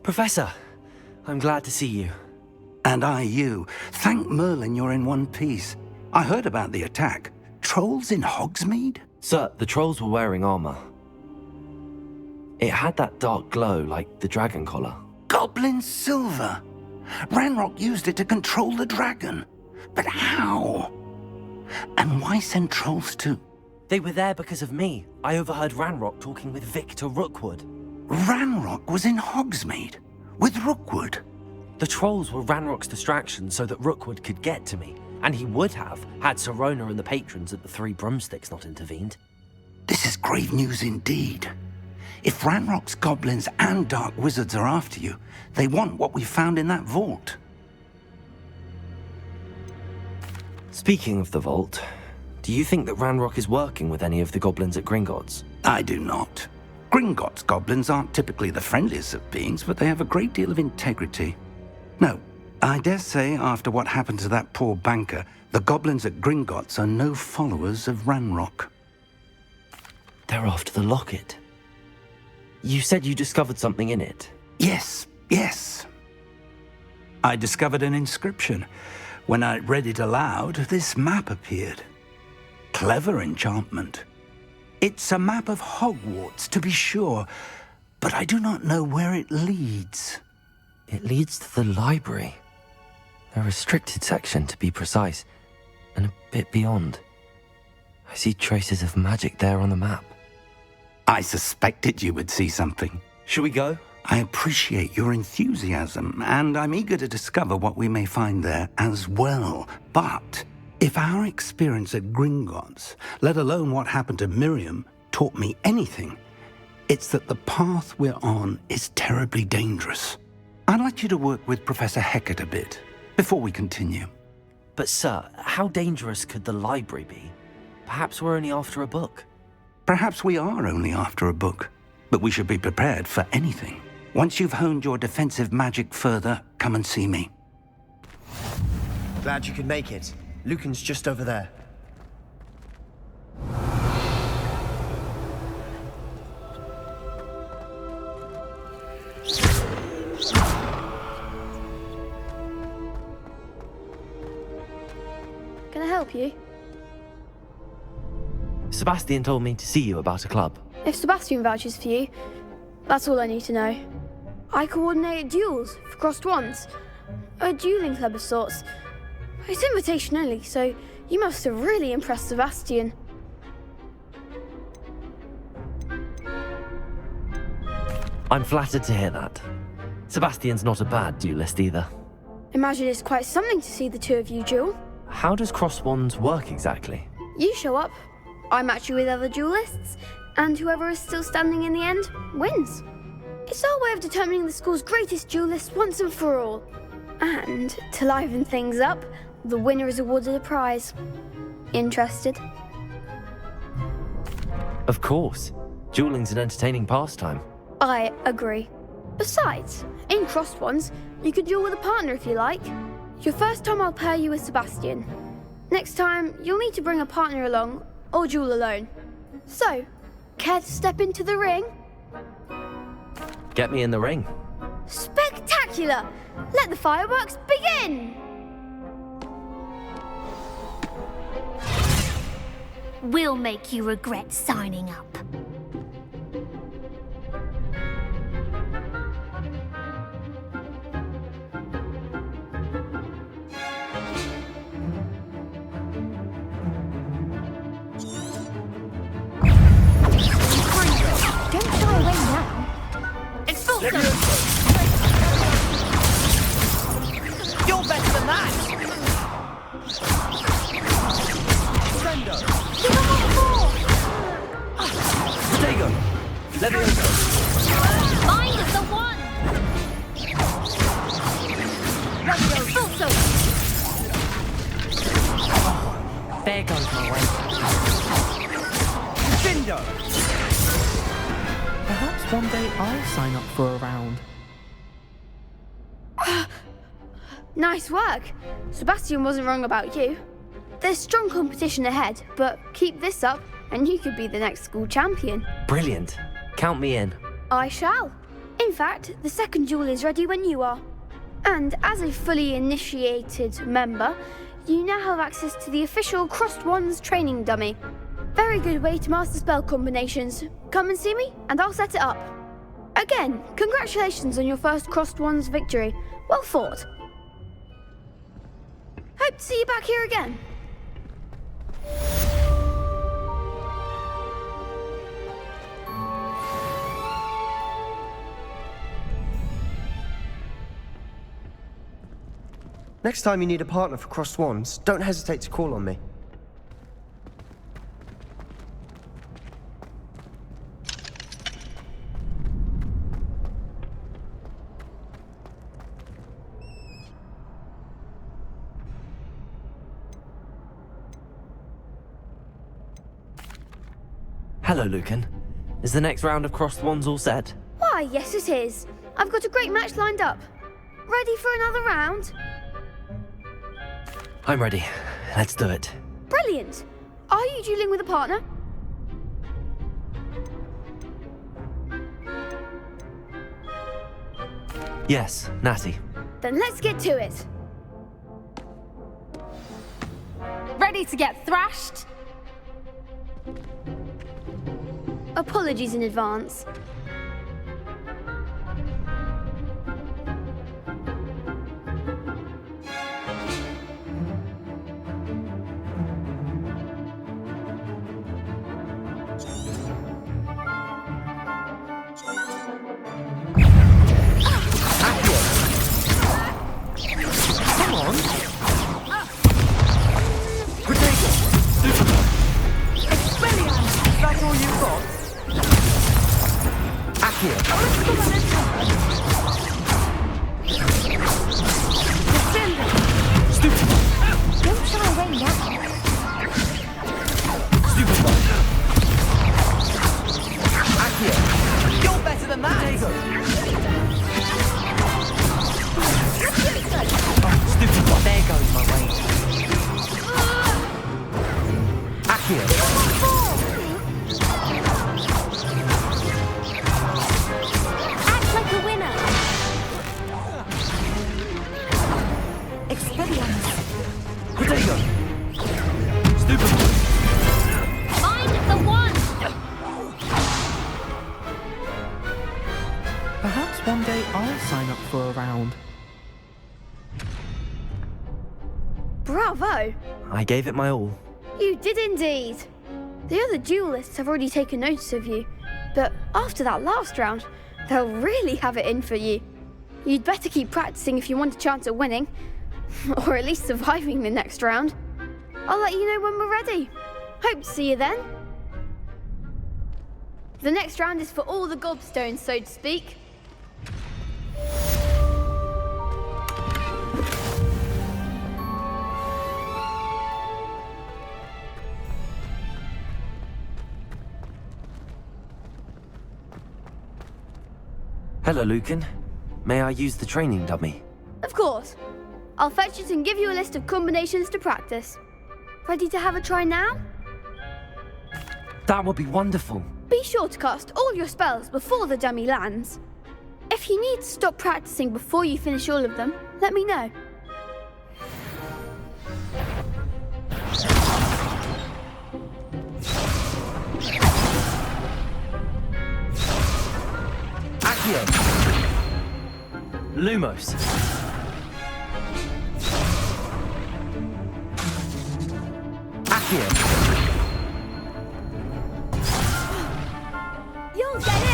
Professor, I'm glad to see you. And I you. Thank Merlin you're in one piece. I heard about the attack. Trolls in Hogsmeade? Sir, the trolls were wearing armor. It had that dark glow like the dragon collar. Goblin silver. Ranrock used it to control the dragon. But how? And why send trolls to... They were there because of me. I overheard Ranrock talking with Victor Rookwood. Ranrock was in Hogsmeade? With Rookwood? The trolls were Ranrock's distraction so that Rookwood could get to me. And he would have, had Sirona and the patrons at the Three Broomsticks not intervened. This is grave news indeed. If Ranrock's goblins and dark wizards are after you, they want what we found in that vault. Speaking of the vault, do you think that Ranrock is working with any of the goblins at Gringotts? I do not. Gringotts goblins aren't typically the friendliest of beings, but they have a great deal of integrity. No, I dare say after what happened to that poor banker, the goblins at Gringotts are no followers of Ranrock. They're after the locket. You said you discovered something in it. Yes. I discovered an inscription. When I read it aloud, this map appeared. Clever enchantment. It's a map of Hogwarts, to be sure, but I do not know where it leads. It leads to the library. A restricted section, to be precise, and a bit beyond. I see traces of magic there on the map. I suspected you would see something. Shall we go? I appreciate your enthusiasm, and I'm eager to discover what we may find there as well. But if our experience at Gringotts, let alone what happened to Miriam, taught me anything, it's that the path we're on is terribly dangerous. I'd like you to work with Professor Hecat a bit before we continue. But sir, how dangerous could the library be? Perhaps we're only after a book. Perhaps we are only after a book, but we should be prepared for anything. Once you've honed your defensive magic further, come and see me. Glad you could make it. Lucan's just over there. Can I help you? Sebastian told me to see you about a club. If Sebastian vouches for you, that's all I need to know. I coordinate duels for crossed wands. A dueling club of sorts. It's invitation only, so you must have really impressed Sebastian. I'm flattered to hear that. Sebastian's not a bad duelist either. Imagine it's quite something to see the two of you duel. How does cross wands work exactly? You show up, I match you with other duelists, and whoever is still standing in the end wins. It's our way of determining the school's greatest duelist once and for all. And to liven things up, the winner is awarded a prize. Interested? Of course. Dueling's an entertaining pastime. I agree. Besides, in crossed ones, you could duel with a partner if you like. Your first time I'll pair you with Sebastian. Next time, you'll need to bring a partner along, or duel alone. So, care to step into the ring? Get me in the ring. Spectacular! Let the fireworks begin! We'll make you regret signing up. Don't shy away now. Expulso! You're better than that! Sendo! Give them all four! Stego! Levioso! Mine is the one! Expulso! There goes my way. Sendo! Perhaps one day I'll sign up for a round. Nice work. Sebastian wasn't wrong about you. There's strong competition ahead, but keep this up and you could be the next school champion. Brilliant. Count me in. I shall. In fact, the second duel is ready when you are. And as a fully initiated member, you now have access to the official Crossed Wands training dummy. Very good way to master spell combinations. Come and see me, and I'll set it up. Again, congratulations on your first Crossed Wands victory. Well fought. Hope to see you back here again. Next time you need a partner for Crossed Wands, don't hesitate to call on me. Hello, Lucan. Is the next round of Crossed Wands all set? Why, yes it is. I've got a great match lined up. Ready for another round? I'm ready. Let's do it. Brilliant. Are you dueling with a partner? Yes, Natty. Then let's get to it. Ready to get thrashed? Apologies in advance. Come on! Is that all you've got? Accio! Stupid! Don't shy away now. Stupid! Accio! You're better than that! Stupid one! There goes my way. Accio! Act like a winner. Experience. Potato! Stupid one! Find the one! Perhaps one day I'll sign up for a round. Bravo! I gave it my all. You did indeed. The other duelists have already taken notice of you, but after that last round, they'll really have it in for you. You'd better keep practicing if you want a chance at winning, or at least surviving the next round. I'll let you know when we're ready. Hope to see you then. The next round is for all the gobstones, so to speak. Hello, Lucan. May I use the training dummy? Of course. I'll fetch it and give you a list of combinations to practice. Ready to have a try now? That would be wonderful. Be sure to cast all your spells before the dummy lands. If you need to stop practicing before you finish all of them, let me know. Accio! Lumos! Accio! You'll get it!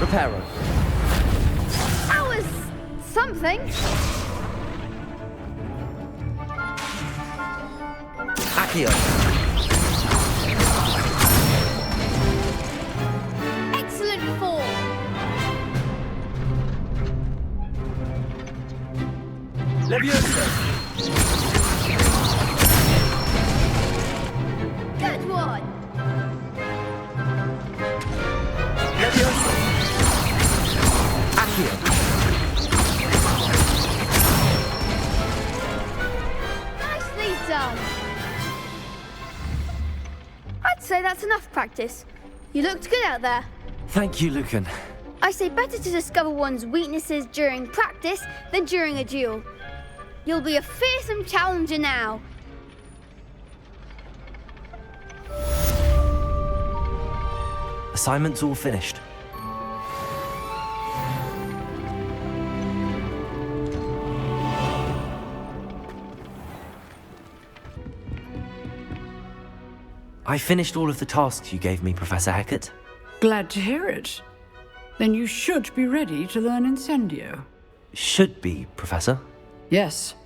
Reparo! That was something. Accio! Excellent form. Leviosa! Good one. Leviosa! say that's enough practice. You looked good out there. Thank you, Lucan. I say better to discover one's weaknesses during practice than during a duel. You'll be a fearsome challenger now. Assignment's all finished. I finished all of the tasks you gave me, Professor Hecat. Glad to hear it. Then you should be ready to learn Incendio. Should be, Professor. Yes.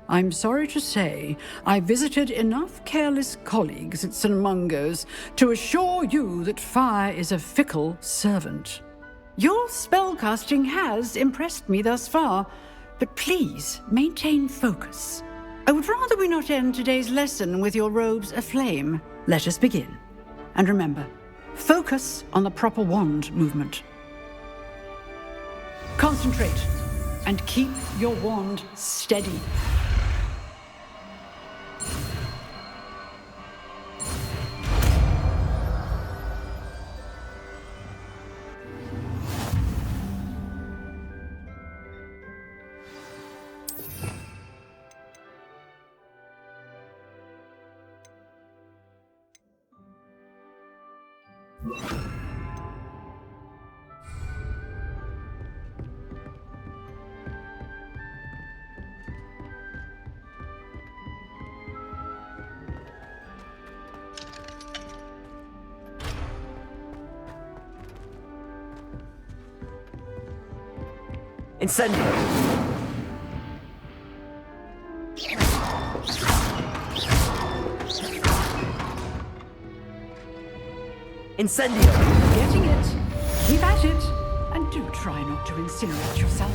I'm sorry to say, I visited enough careless colleagues at St. Mungo's to assure you that fire is a fickle servant. Your spellcasting has impressed me thus far, but please maintain focus. I would rather we not end today's lesson with your robes aflame. Let us begin. And remember, focus on the proper wand movement. Concentrate and keep your wand steady. Incendio! Incendio! Getting it. Keep at it. And do try not to incinerate yourself.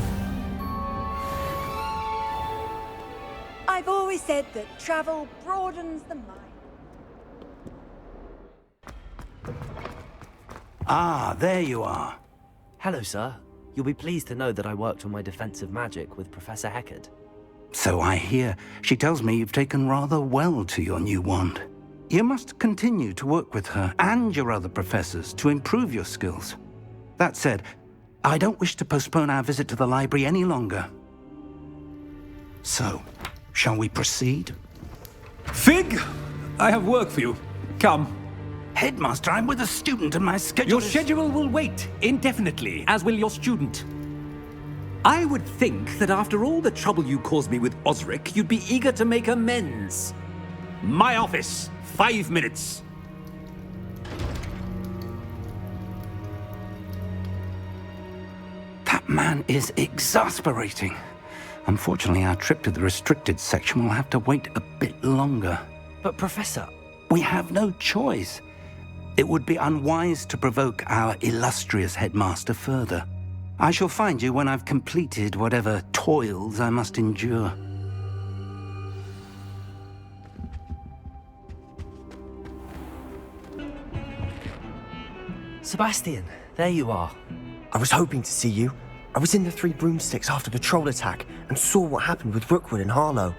I've always said that travel broadens the mind. Ah, there you are. Hello, sir. You'll be pleased to know that I worked on my defensive magic with Professor Hecat. So I hear. She tells me you've taken rather well to your new wand. You must continue to work with her and your other professors to improve your skills. That said, I don't wish to postpone our visit to the library any longer. So, shall we proceed? Fig! I have work for you. Come. Headmaster, I'm with a student and my schedule Your schedule will wait indefinitely, as will your student. I would think that after all the trouble you caused me with Osric, you'd be eager to make amends. My office, 5 minutes. That man is exasperating. Unfortunately, our trip to the restricted section will have to wait a bit longer. But, Professor... We have no choice. It would be unwise to provoke our illustrious headmaster further. I shall find you when I've completed whatever toils I must endure. Sebastian, there you are. I was hoping to see you. I was in the Three Broomsticks after the troll attack and saw what happened with Rookwood and Harlow.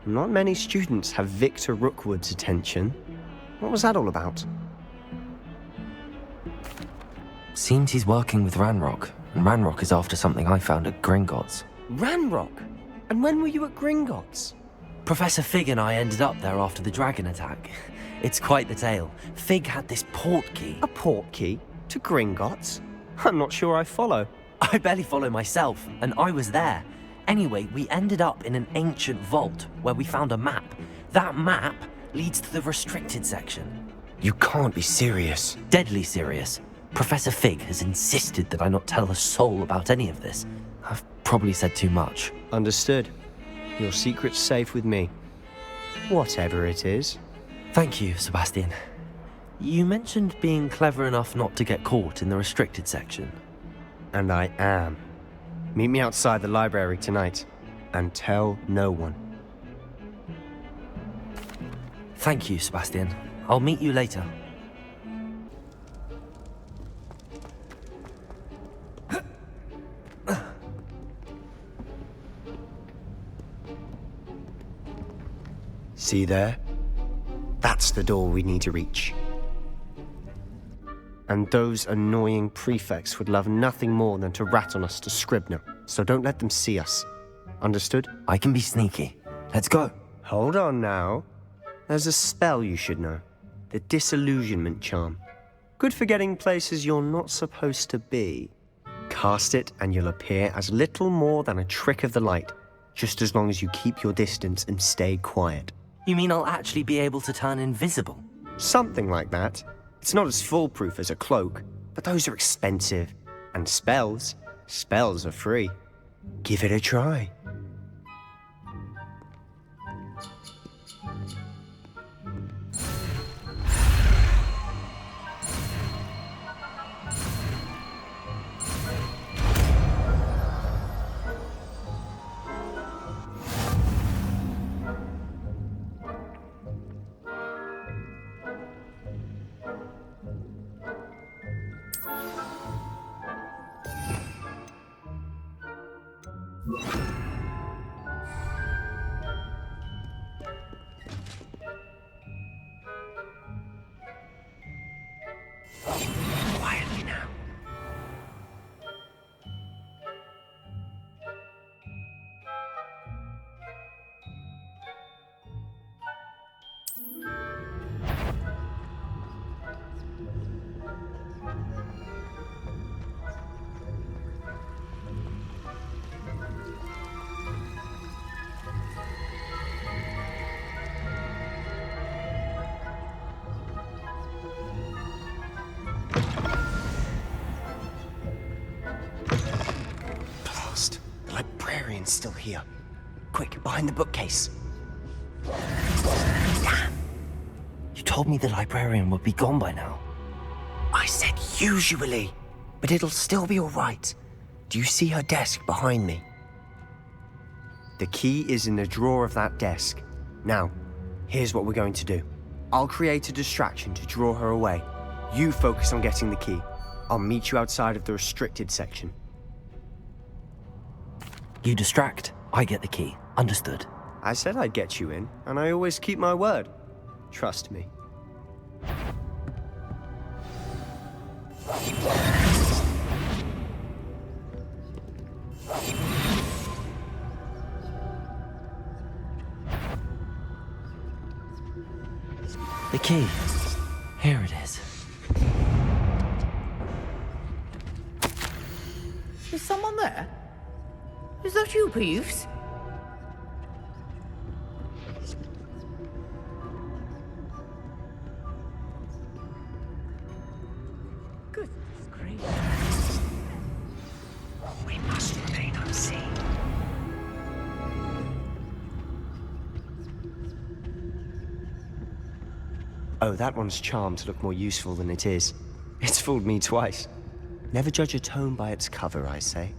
Not many students have Victor Rookwood's attention. What was that all about? Seems he's working with Ranrock, and Ranrock is after something I found at Gringotts. Ranrock? And when were you at Gringotts? Professor Fig and I ended up there after the dragon attack. It's quite the tale. Fig had this port key. A port key? To Gringotts? I'm not sure I follow. I barely follow myself, and I was there. Anyway, we ended up in an ancient vault where we found a map. That map leads to the restricted section. You can't be serious. Deadly serious. Professor Fig has insisted that I not tell a soul about any of this. I've probably said too much. Understood. Your secret's safe with me. Whatever it is. Thank you, Sebastian. You mentioned being clever enough not to get caught in the restricted section. And I am. Meet me outside the library tonight, and tell no one. Thank you, Sebastian. I'll meet you later. See there? That's the door we need to reach. And those annoying prefects would love nothing more than to rat on us to Scribner, so don't let them see us. Understood? I can be sneaky. Let's go. Hold on now. There's a spell you should know. The Disillusionment Charm. Good for getting places you're not supposed to be. Cast it and you'll appear as little more than a trick of the light, just as long as you keep your distance and stay quiet. You mean I'll actually be able to turn invisible? Something like that. It's not as foolproof as a cloak, but those are expensive. And spells are free. Give it a try. Quietly now. Blast. The librarian's still here. Quick, behind the bookcase. Damn. You told me the librarian would be gone by now. I said usually, but it'll still be all right. Do you see her desk behind me? The key is in the drawer of that desk. Now, here's what we're going to do. I'll create a distraction to draw her away. You focus on getting the key. I'll meet you outside of the restricted section. You distract, I get the key. Understood. I said I'd get you in, and I always keep my word. Trust me. The key. Here it is. Is someone there? Is that you, Peeves? Goodness gracious. We must remain unseen. Oh, that one's charmed to look more useful than it is. It's fooled me twice. Never judge a tome by its cover, I say.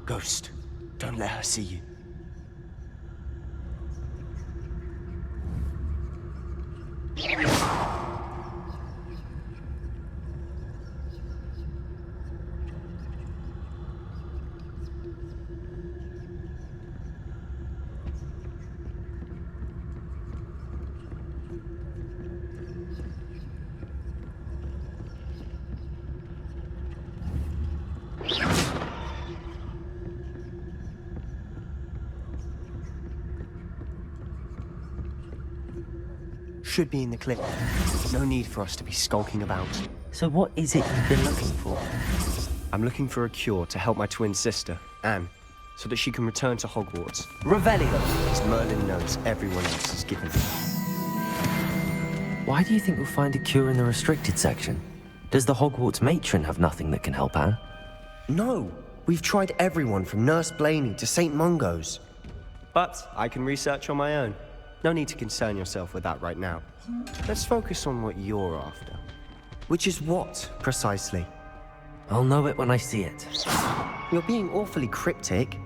Ghost, don't let her see you. Should be in the clip. No need for us to be skulking about. So what is it you've been looking for? I'm looking for a cure to help my twin sister, Anne, so that she can return to Hogwarts. Revelio! As Merlin knows everyone else is given. Why do you think we'll find a cure in the restricted section? Does the Hogwarts matron have nothing that can help Anne? No! We've tried everyone from Nurse Blaney to St. Mungo's. But I can research on my own. No need to concern yourself with that right now. Let's focus on what you're after. Which is what, precisely? I'll know it when I see it. You're being awfully cryptic.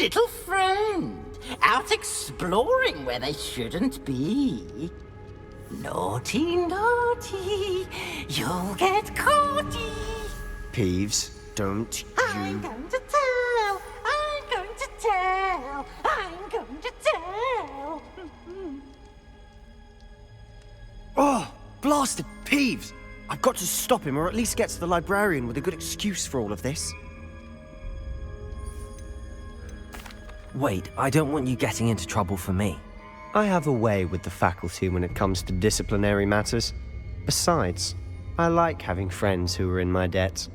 little friend, out exploring where they shouldn't be. Naughty, naughty, you'll get caughty. Peeves, don't I'm going to tell, I'm going to tell, I'm going to tell. Oh, blasted Peeves! I've got to stop him, or at least get to the librarian with a good excuse for all of this. Wait, I don't want you getting into trouble for me. I have a way with the faculty when it comes to disciplinary matters. Besides, I like having friends who are in my debt.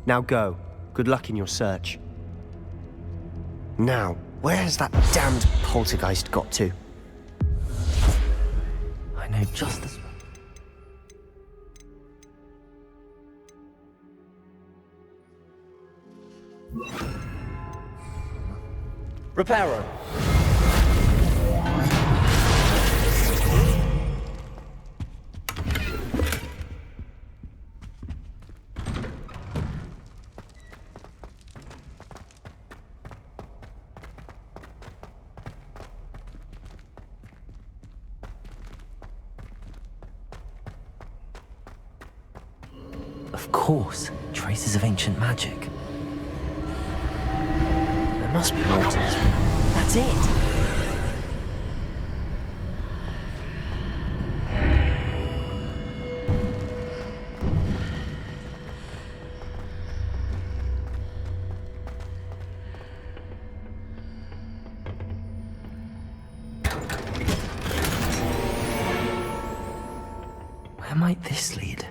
Now go. Good luck in your search. Now, where has that damned poltergeist got to? I know just as well. Reparo. Of course, traces of ancient magic. There must be more to this. That's it! Where might this lead?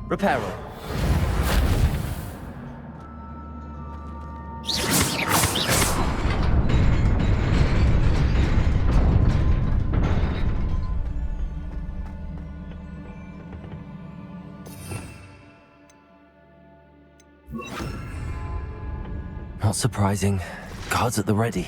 Reparo. Not surprising. Guards at the ready.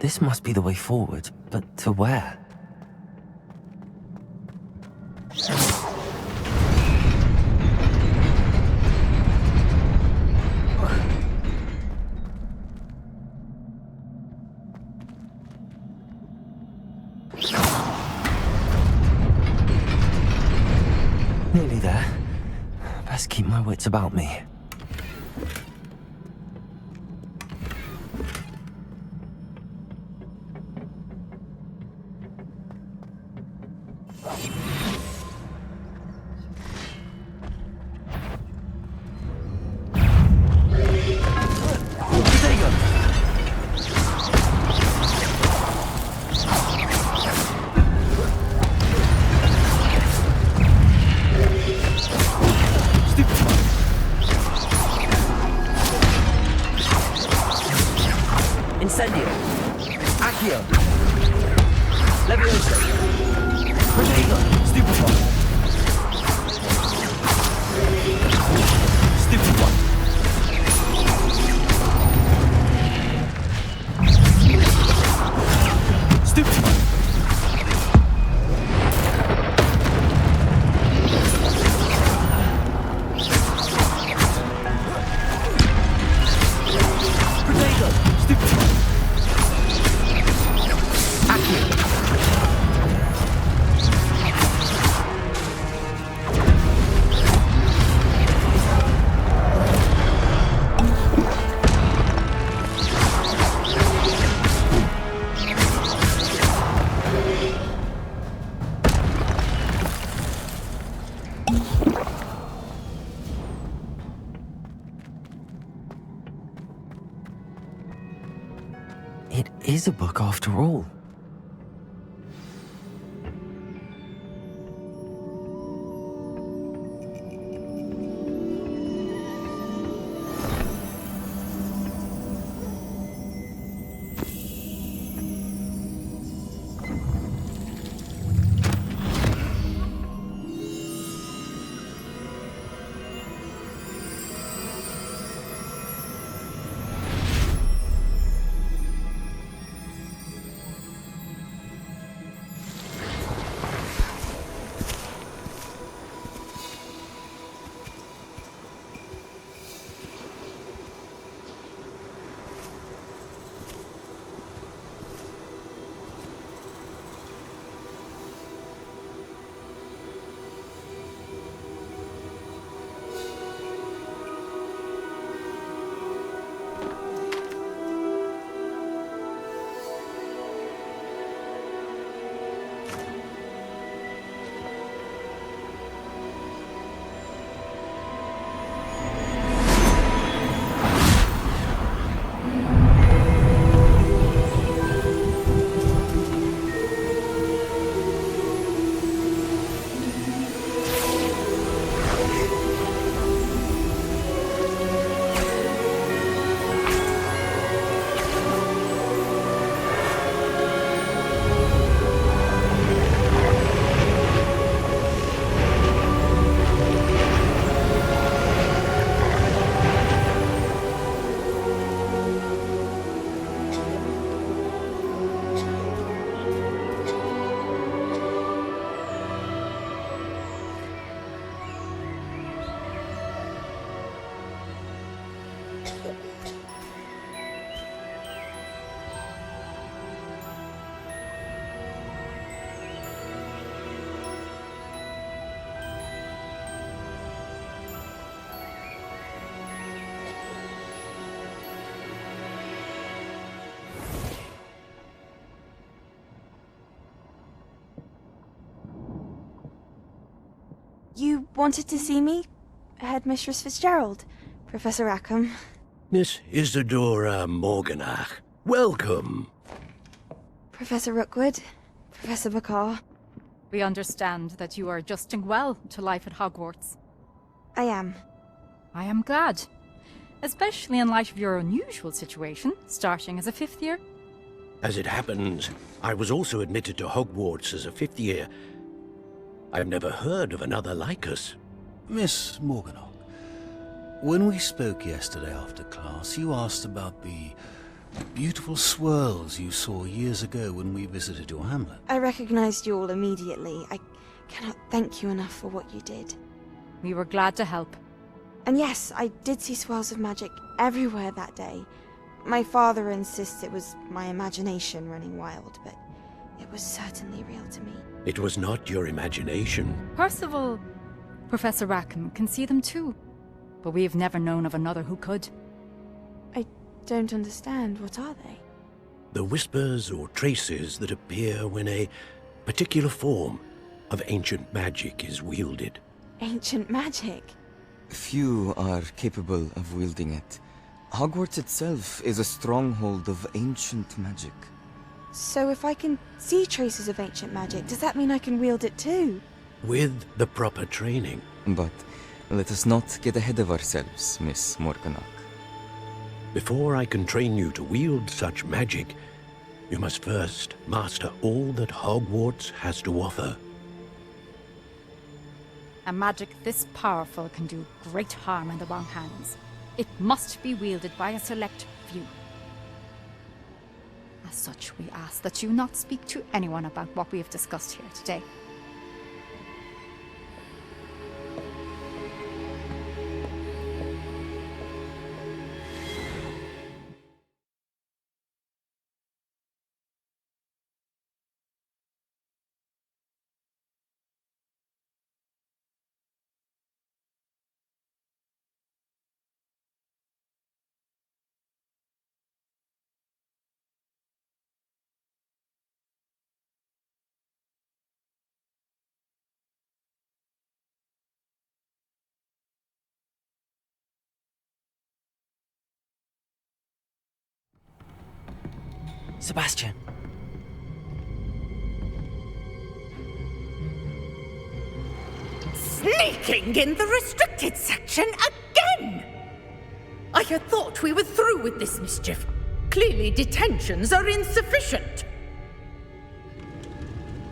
This must be the way forward, but to where? Nearly there. Best keep my wits about me. Incendio. Accio. Leviosa. Protego. Stupefy. Stupefy. Stupefy. Protego. Stupefy. It is a book after all. You wanted to see me? Headmistress Fitzgerald, Professor Rackham. Miss Isadora Morganach, welcome. Professor Rookwood, Professor Bakar. We understand that you are adjusting well to life at Hogwarts. I am. I am glad. Especially in light of your unusual situation, starting as a 5th year. As it happens, I was also admitted to Hogwarts as a 5th year. I've never heard of another like us. Miss Morganach, when we spoke yesterday after class, you asked about the beautiful swirls you saw years ago when we visited your hamlet. I recognized you all immediately. I cannot thank you enough for what you did. We were glad to help. And yes, I did see swirls of magic everywhere that day. My father insists it was my imagination running wild, but it was certainly real to me. It was not your imagination. Percival, Professor Rackham can see them too, but we've never known of another who could. I don't understand. What are they? The whispers or traces that appear when a particular form of ancient magic is wielded. Ancient magic? Few are capable of wielding it. Hogwarts itself is a stronghold of ancient magic. So if I can see traces of ancient magic, does that mean I can wield it too? With the proper training. But let us not get ahead of ourselves, Miss Morganach. Before I can train you to wield such magic, you must first master all that Hogwarts has to offer. A magic this powerful can do great harm in the wrong hands. It must be wielded by a select few. As such, we ask that you not speak to anyone about what we have discussed here today. Sebastian. Sneaking in the restricted section again! I had thought we were through with this mischief. Clearly detentions are insufficient.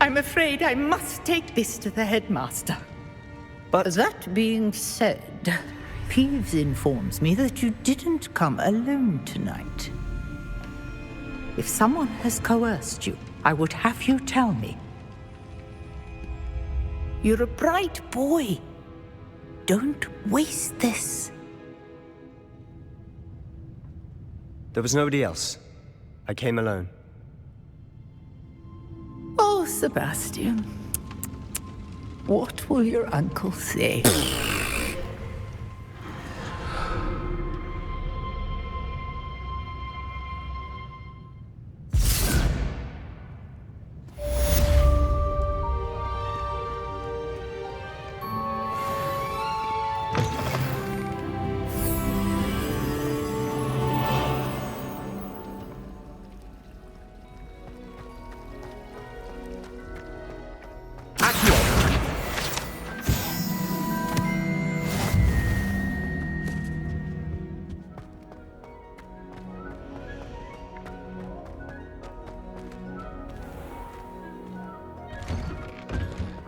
I'm afraid I must take this to the headmaster. But that being said, Peeves informs me that you didn't come alone tonight. If someone has coerced you, I would have you tell me. You're a bright boy. Don't waste this. There was nobody else. I came alone. Oh, Sebastian. What will your uncle say?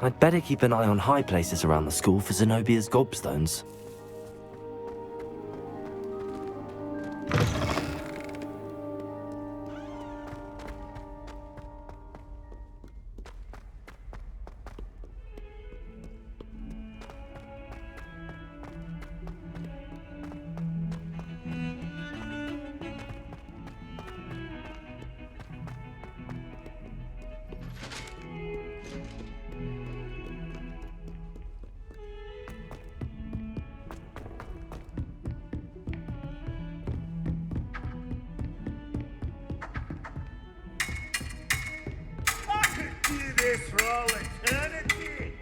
I'd better keep an eye on high places around the school for Zenobia's gobstones. This for all eternity.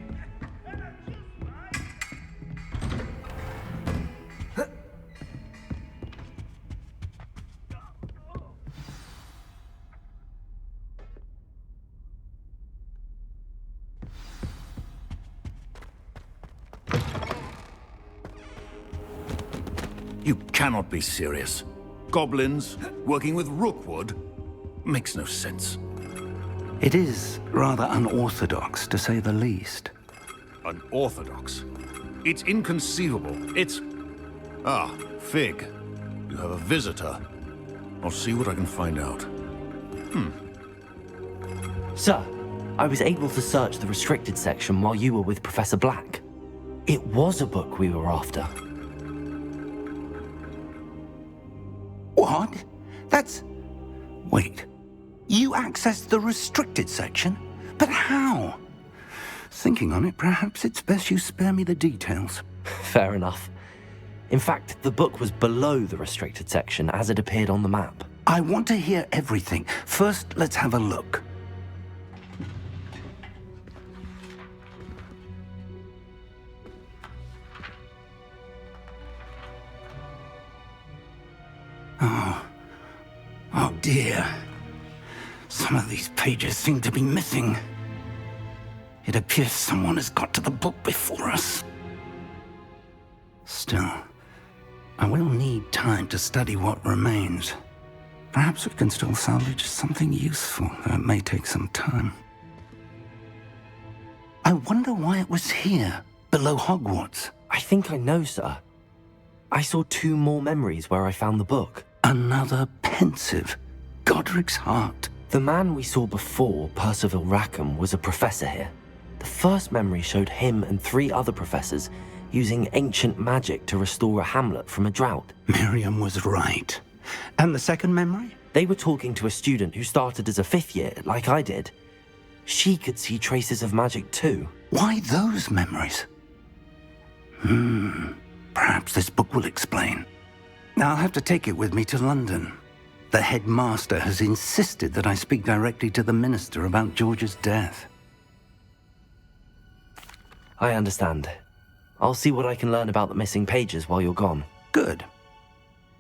You cannot be serious. Goblins working with Rookwood makes no sense. It is rather unorthodox, to say the least. Unorthodox? It's inconceivable. It's... Ah, Fig. You have a visitor. I'll see what I can find out. Sir, I was able to search the restricted section while you were with Professor Black. It was a book we were after. What? That's... Wait. You accessed the restricted section? But how? Thinking on it, perhaps it's best you spare me the details. Fair enough. In fact, the book was below the restricted section as it appeared on the map. I want to hear everything. First, let's have a look. Oh dear. Some of these pages seem to be missing. It appears someone has got to the book before us. Still, I will need time to study what remains. Perhaps we can still salvage something useful, though it may take some time. I wonder why it was here, below Hogwarts. I think I know, sir. I saw 2 more memories where I found the book. Another pensive. Godric's heart. The man we saw before, Percival Rackham, was a professor here. The first memory showed him and 3 other professors using ancient magic to restore a hamlet from a drought. Miriam was right. And the second memory? They were talking to a student who started as a 5th year, like I did. She could see traces of magic too. Why those memories? Perhaps this book will explain. Now I'll have to take it with me to London. The headmaster has insisted that I speak directly to the minister about George's death. I understand. I'll see what I can learn about the missing pages while you're gone. Good.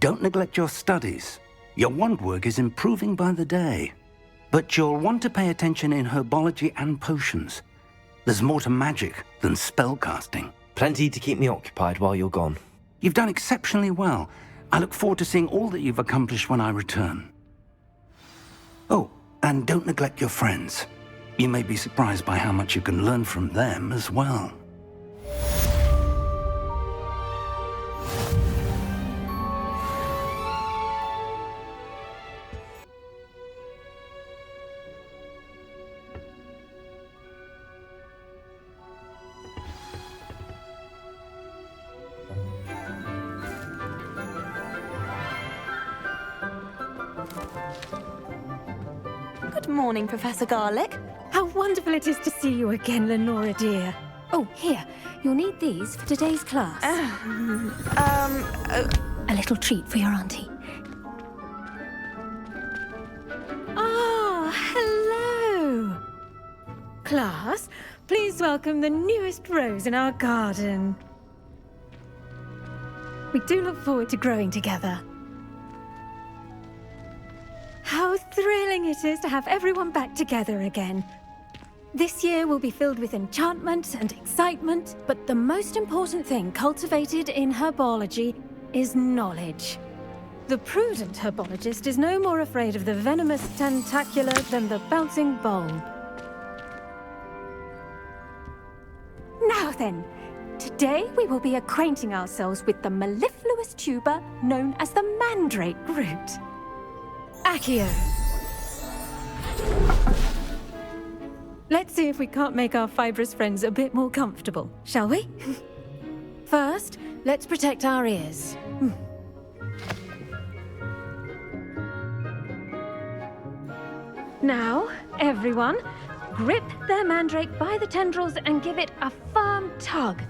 Don't neglect your studies. Your wand work is improving by the day. But you'll want to pay attention in herbology and potions. There's more to magic than spellcasting. Plenty to keep me occupied while you're gone. You've done exceptionally well. I look forward to seeing all that you've accomplished when I return. Oh, and don't neglect your friends. You may be surprised by how much you can learn from them as well. Good morning, Professor Garlick. How wonderful it is to see you again, Lenora dear. Oh, here. You'll need these for today's class. A little treat for your auntie. Ah, hello. Class, please welcome the newest rose in our garden. We do look forward to growing together. How thrilling it is to have everyone back together again. This year will be filled with enchantment and excitement, but the most important thing cultivated in herbology is knowledge. The prudent herbologist is no more afraid of the venomous tentacula than the bouncing bowl. Now then, today we will be acquainting ourselves with the mellifluous tuber known as the mandrake root. Accio. Let's see if we can't make our fibrous friends a bit more comfortable, shall we? First, let's protect our ears. Now, everyone, grip their mandrake by the tendrils and give it a firm tug.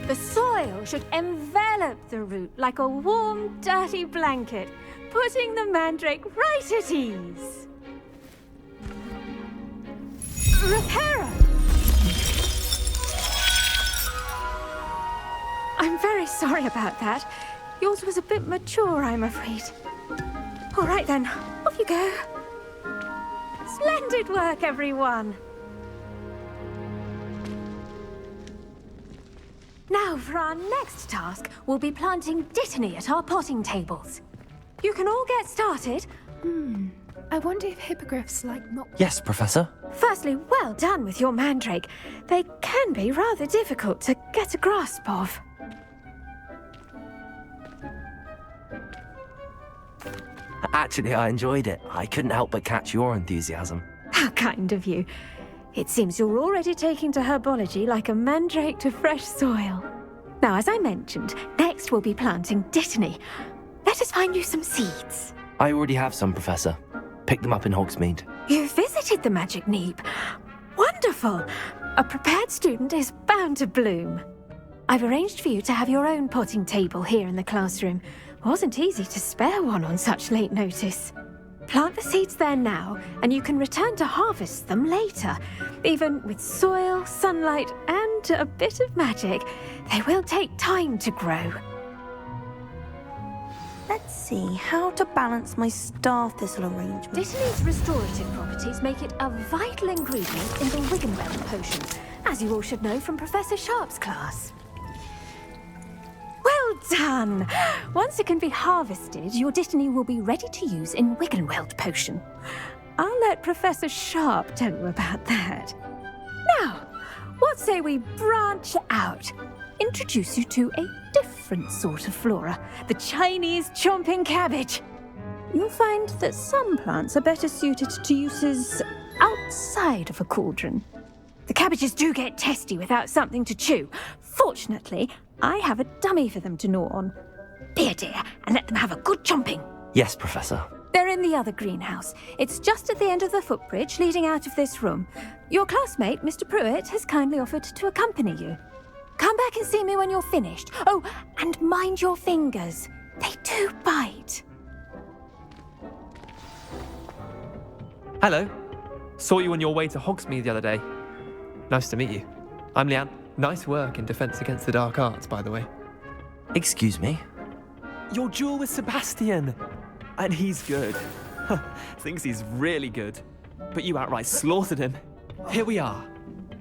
The soil should envelop the root like a warm, dirty blanket, putting the mandrake right at ease. Reparo! I'm very sorry about that. Yours was a bit mature, I'm afraid. All right then, off you go. Splendid work, everyone. Now, for our next task, we'll be planting dittany at our potting tables. You can all get started. I wonder if hippogriffs like not. Yes, Professor. Firstly, well done with your mandrake. They can be rather difficult to get a grasp of. Actually, I enjoyed it. I couldn't help but catch your enthusiasm. How kind of you. It seems you're already taking to herbology like a mandrake to fresh soil. Now, as I mentioned, next we'll be planting dittany. Let us find you some seeds. I already have some, Professor. Picked them up in Hogsmeade. You visited the Magic Neep. Wonderful! A prepared student is bound to bloom. I've arranged for you to have your own potting table here in the classroom. Wasn't easy to spare one on such late notice. Plant the seeds there now, and you can return to harvest them later. Even with soil, sunlight, and a bit of magic, they will take time to grow. Let's see how to balance my star thistle arrangement. Dittany's restorative properties make it a vital ingredient in the Wiggenweld potion, as you all should know from Professor Sharp's class. Well done! Once it can be harvested, your dittany will be ready to use in Wiggenweld potion. I'll let Professor Sharp tell you about that. Now, what say we branch out? Introduce you to a different sort of flora, the Chinese chomping cabbage. You'll find that some plants are better suited to uses outside of a cauldron. The cabbages do get testy without something to chew. Fortunately, I have a dummy for them to gnaw on. Be a dear and let them have a good chomping. Yes, Professor. They're in the other greenhouse. It's just at the end of the footbridge leading out of this room. Your classmate, Mr. Pruitt, has kindly offered to accompany you. Come back and see me when you're finished. Oh, and mind your fingers. They do bite. Hello. Saw you on your way to Hogsmeade the other day. Nice to meet you. I'm Leanne. Nice work in Defense Against the Dark Arts, by the way. Excuse me? Your duel with Sebastian! And he's good. Thinks he's really good. But you outright slaughtered him. Here we are.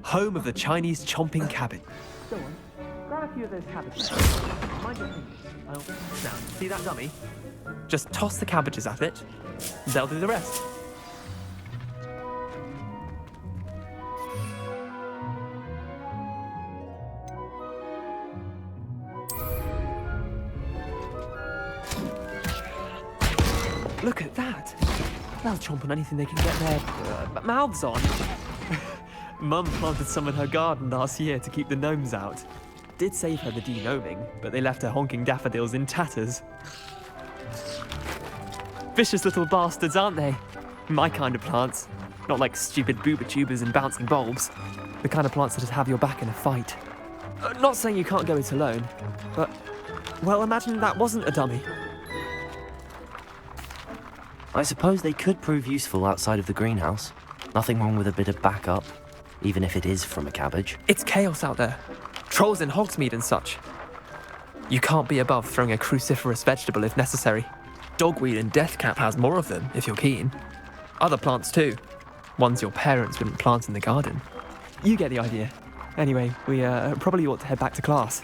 Home of the Chinese chomping cabbage. Go on. Grab a few of those cabbages. Mind your fingers. Now, see that dummy? Just toss the cabbages at it. They'll do the rest. Look at that! They'll chomp on anything they can get their mouths on. Mum planted some in her garden last year to keep the gnomes out. Did save her the de-gnoming, but they left her honking daffodils in tatters. Vicious little bastards, aren't they? My kind of plants. Not like stupid booba tubers and bouncing bulbs. The kind of plants that just have your back in a fight. Not saying you can't go it alone, but, well, imagine that wasn't a dummy. I suppose they could prove useful outside of the greenhouse. Nothing wrong with a bit of backup, even if it is from a cabbage. It's chaos out there. Trolls in Hogsmeade and such. You can't be above throwing a cruciferous vegetable if necessary. Dogweed and deathcap has more of them, if you're keen. Other plants too. Ones your parents wouldn't plant in the garden. You get the idea. Anyway, we probably ought to head back to class.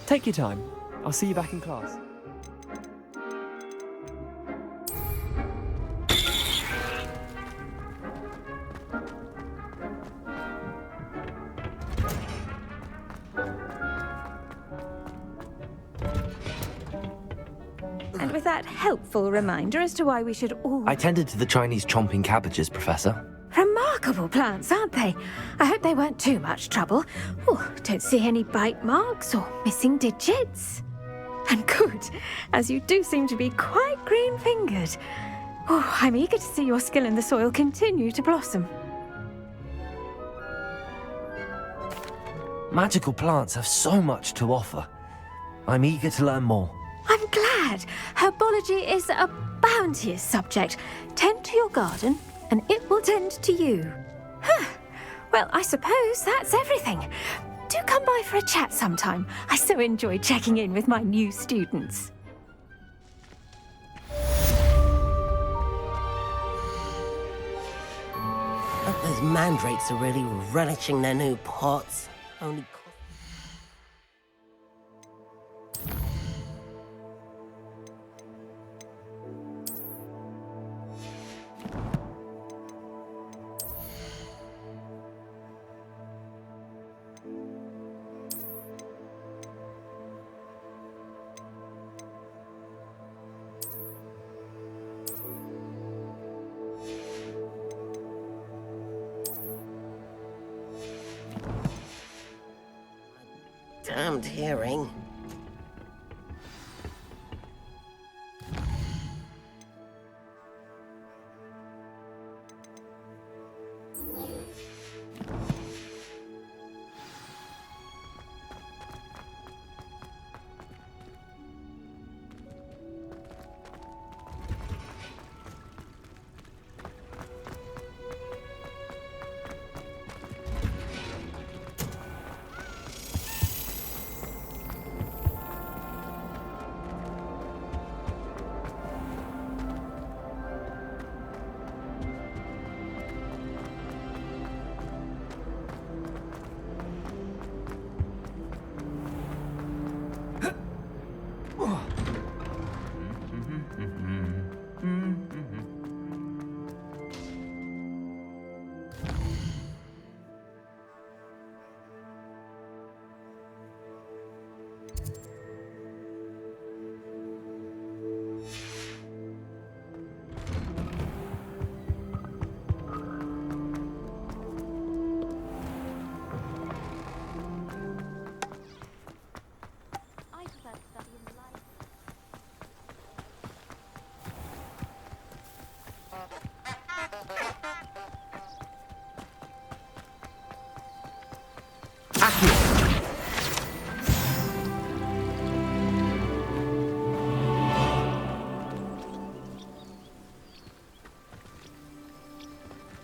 Take your time. I'll see you back in class. And with that helpful reminder as to why we should all... I tended to the Chinese chomping cabbages, Professor. Remarkable plants, aren't they? I hope they weren't too much trouble. Oh, don't see any bite marks or missing digits. And good, as you do seem to be quite green-fingered. Oh, I'm eager to see your skill in the soil continue to blossom. Magical plants have so much to offer. I'm eager to learn more. I'm glad. Herbology is a bounteous subject. Tend to your garden, and it will tend to you. Huh. Well, I suppose that's everything. Do come by for a chat sometime. I so enjoy checking in with my new students. Those mandrakes are really relishing their new pots. Only around hearing.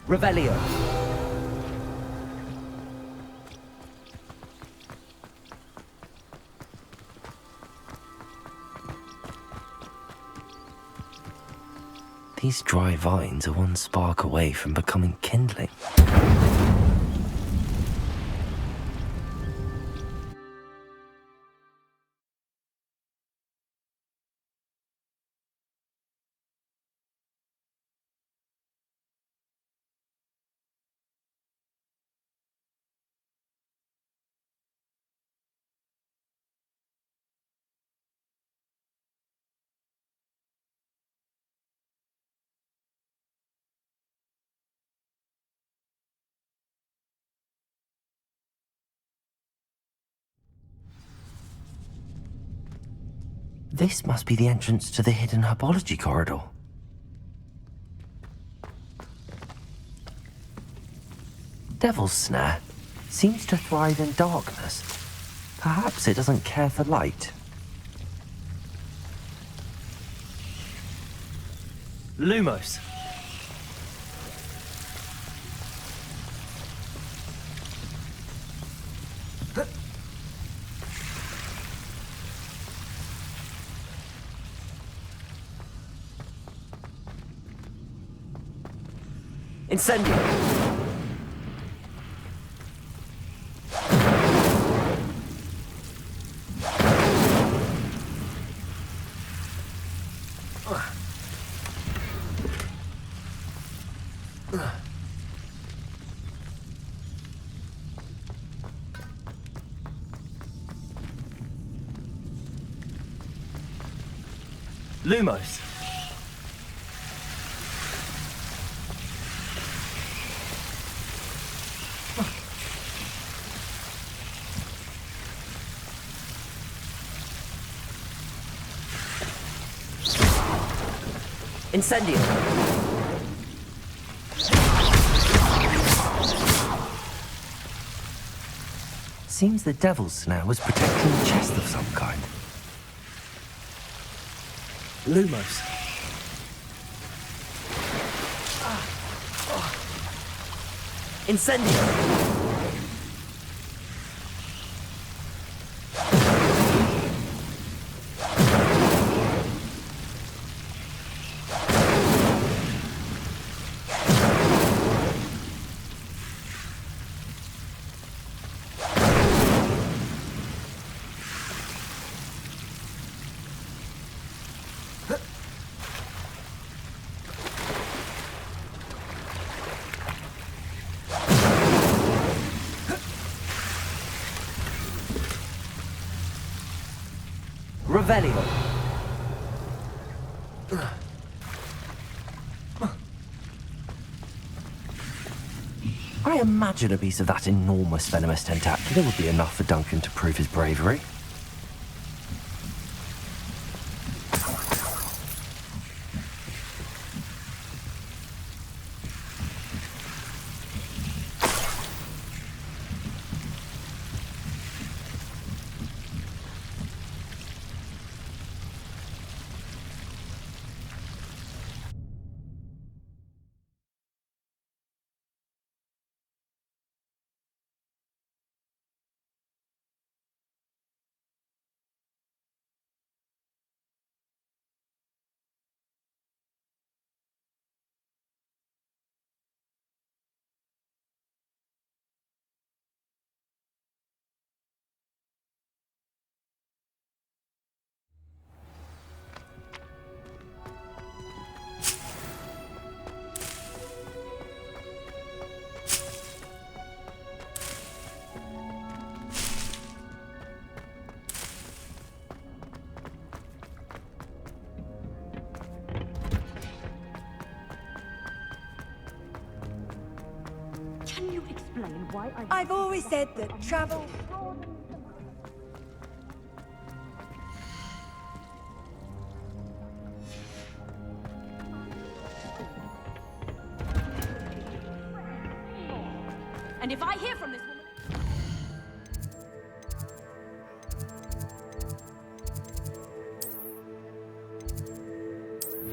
Revelio. These dry vines are one spark away from becoming kindling. This must be the entrance to the hidden herbology corridor. Devil's Snare seems to thrive in darkness. Perhaps it doesn't care for light. Lumos. Incendio. Lumos. Incendio. Seems the Devil's Snare was protecting a chest of some kind. Lumos. Incendio. Revelio. I imagine a piece of that enormous venomous tentacular would be enough for Duncan to prove his bravery. I've always said that travel... And if I hear from this woman...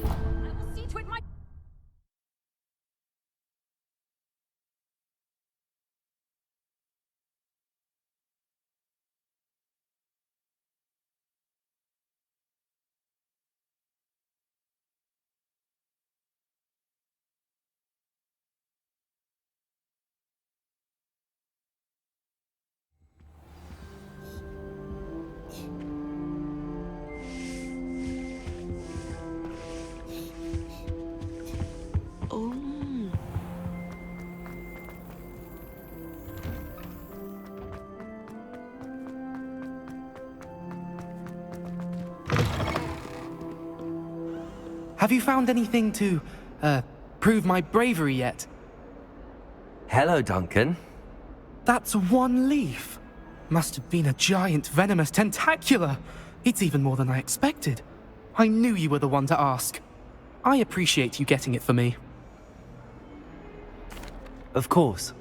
I will see to it my... Have you found anything to, prove my bravery yet? Hello, Duncan. That's one leaf. Must have been a giant venomous tentacula. It's even more than I expected. I knew you were the one to ask. I appreciate you getting it for me. Of course.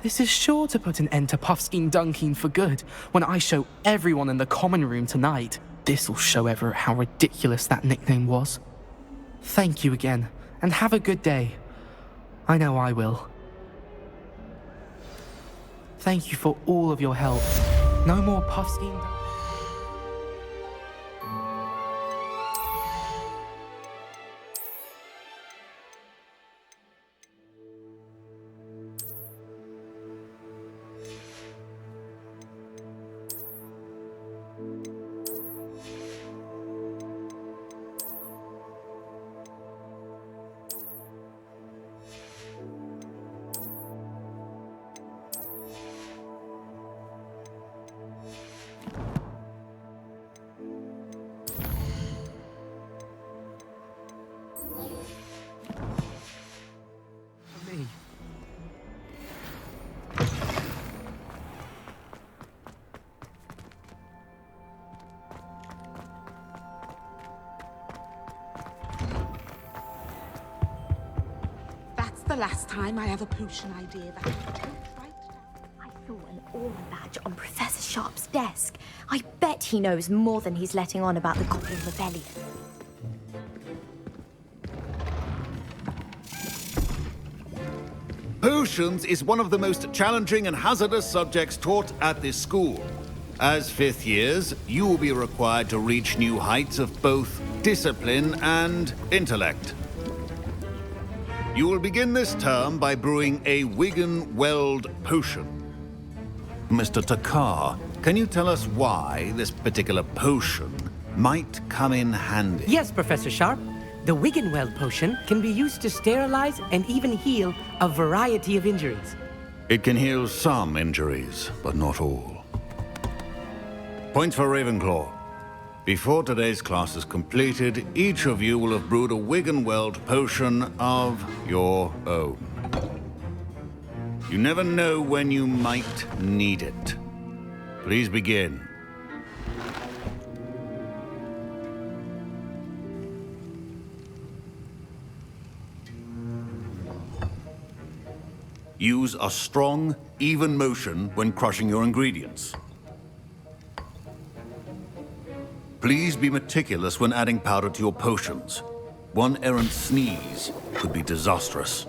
This is sure to put an end to Puffskein Dunkeen for good when I show everyone in the common room tonight. This'll show Everett how ridiculous that nickname was. Thank you again, and have a good day. I know I will. Thank you for all of your help. No more Puffskein. That's the last time I have a potion idea that I take right down. I saw an aura badge on Professor Sharp's desk. I bet he knows more than he's letting on about the Goblin Rebellion. Potions is one of the most challenging and hazardous subjects taught at this school. As fifth years, you will be required to reach new heights of both discipline and intellect. You will begin this term by brewing a Wiggenweld potion. Mr. Takar, can you tell us why this particular potion might come in handy? Yes, Professor Sharp. The Wiggenweld potion can be used to sterilize and even heal a variety of injuries. It can heal some injuries, but not all. Point for Ravenclaw. Before today's class is completed, each of you will have brewed a Wiggenweld potion of your own. You never know when you might need it. Please begin. Use a strong, even motion when crushing your ingredients. Please be meticulous when adding powder to your potions. One errant sneeze could be disastrous.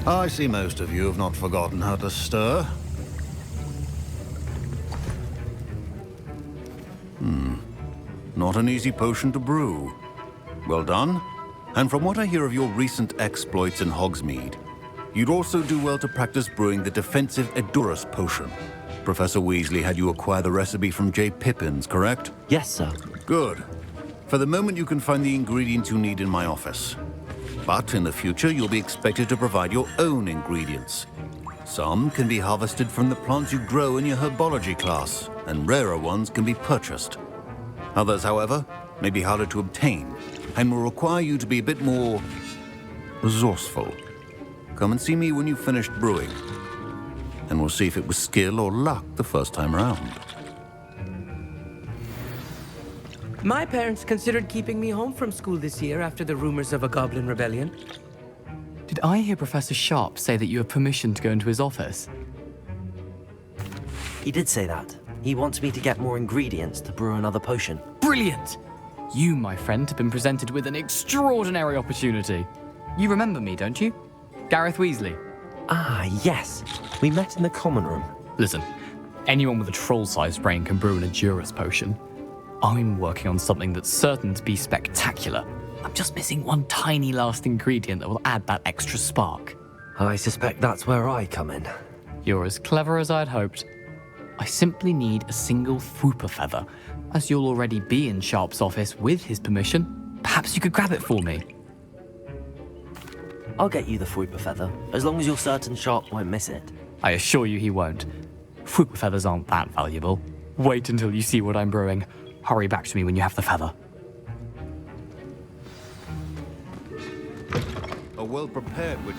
I see most of you have not forgotten how to stir. Not an easy potion to brew. Well done. And from what I hear of your recent exploits in Hogsmeade, you'd also do well to practice brewing the defensive Edurus potion. Professor Weasley had you acquire the recipe from J. Pippins, correct? Yes, sir. Good. For the moment, you can find the ingredients you need in my office. But in the future, you'll be expected to provide your own ingredients. Some can be harvested from the plants you grow in your herbology class, and rarer ones can be purchased. Others, however, may be harder to obtain, and will require you to be a bit more resourceful. Come and see me when you've finished brewing, and we'll see if it was skill or luck the first time around. My parents considered keeping me home from school this year after the rumors of a goblin rebellion. Did I hear Professor Sharp say that you have permission to go into his office? He did say that. He wants me to get more ingredients to brew another potion. Brilliant! You, my friend, have been presented with an extraordinary opportunity. You remember me, don't you? Gareth Weasley. Ah, yes. We met in the common room. Listen, anyone with a troll-sized brain can brew an Edurus potion. I'm working on something that's certain to be spectacular. I'm just missing one tiny last ingredient that will add that extra spark. I suspect that's where I come in. You're as clever as I'd hoped. I simply need a single Fwooper feather. As you'll already be in Sharp's office with his permission, perhaps you could grab it for me. I'll get you the Fwooper feather, as long as you're certain Sharp won't miss it. I assure you he won't. Fwooper feathers aren't that valuable. Wait until you see what I'm brewing. Hurry back to me when you have the feather. A well-prepared witch.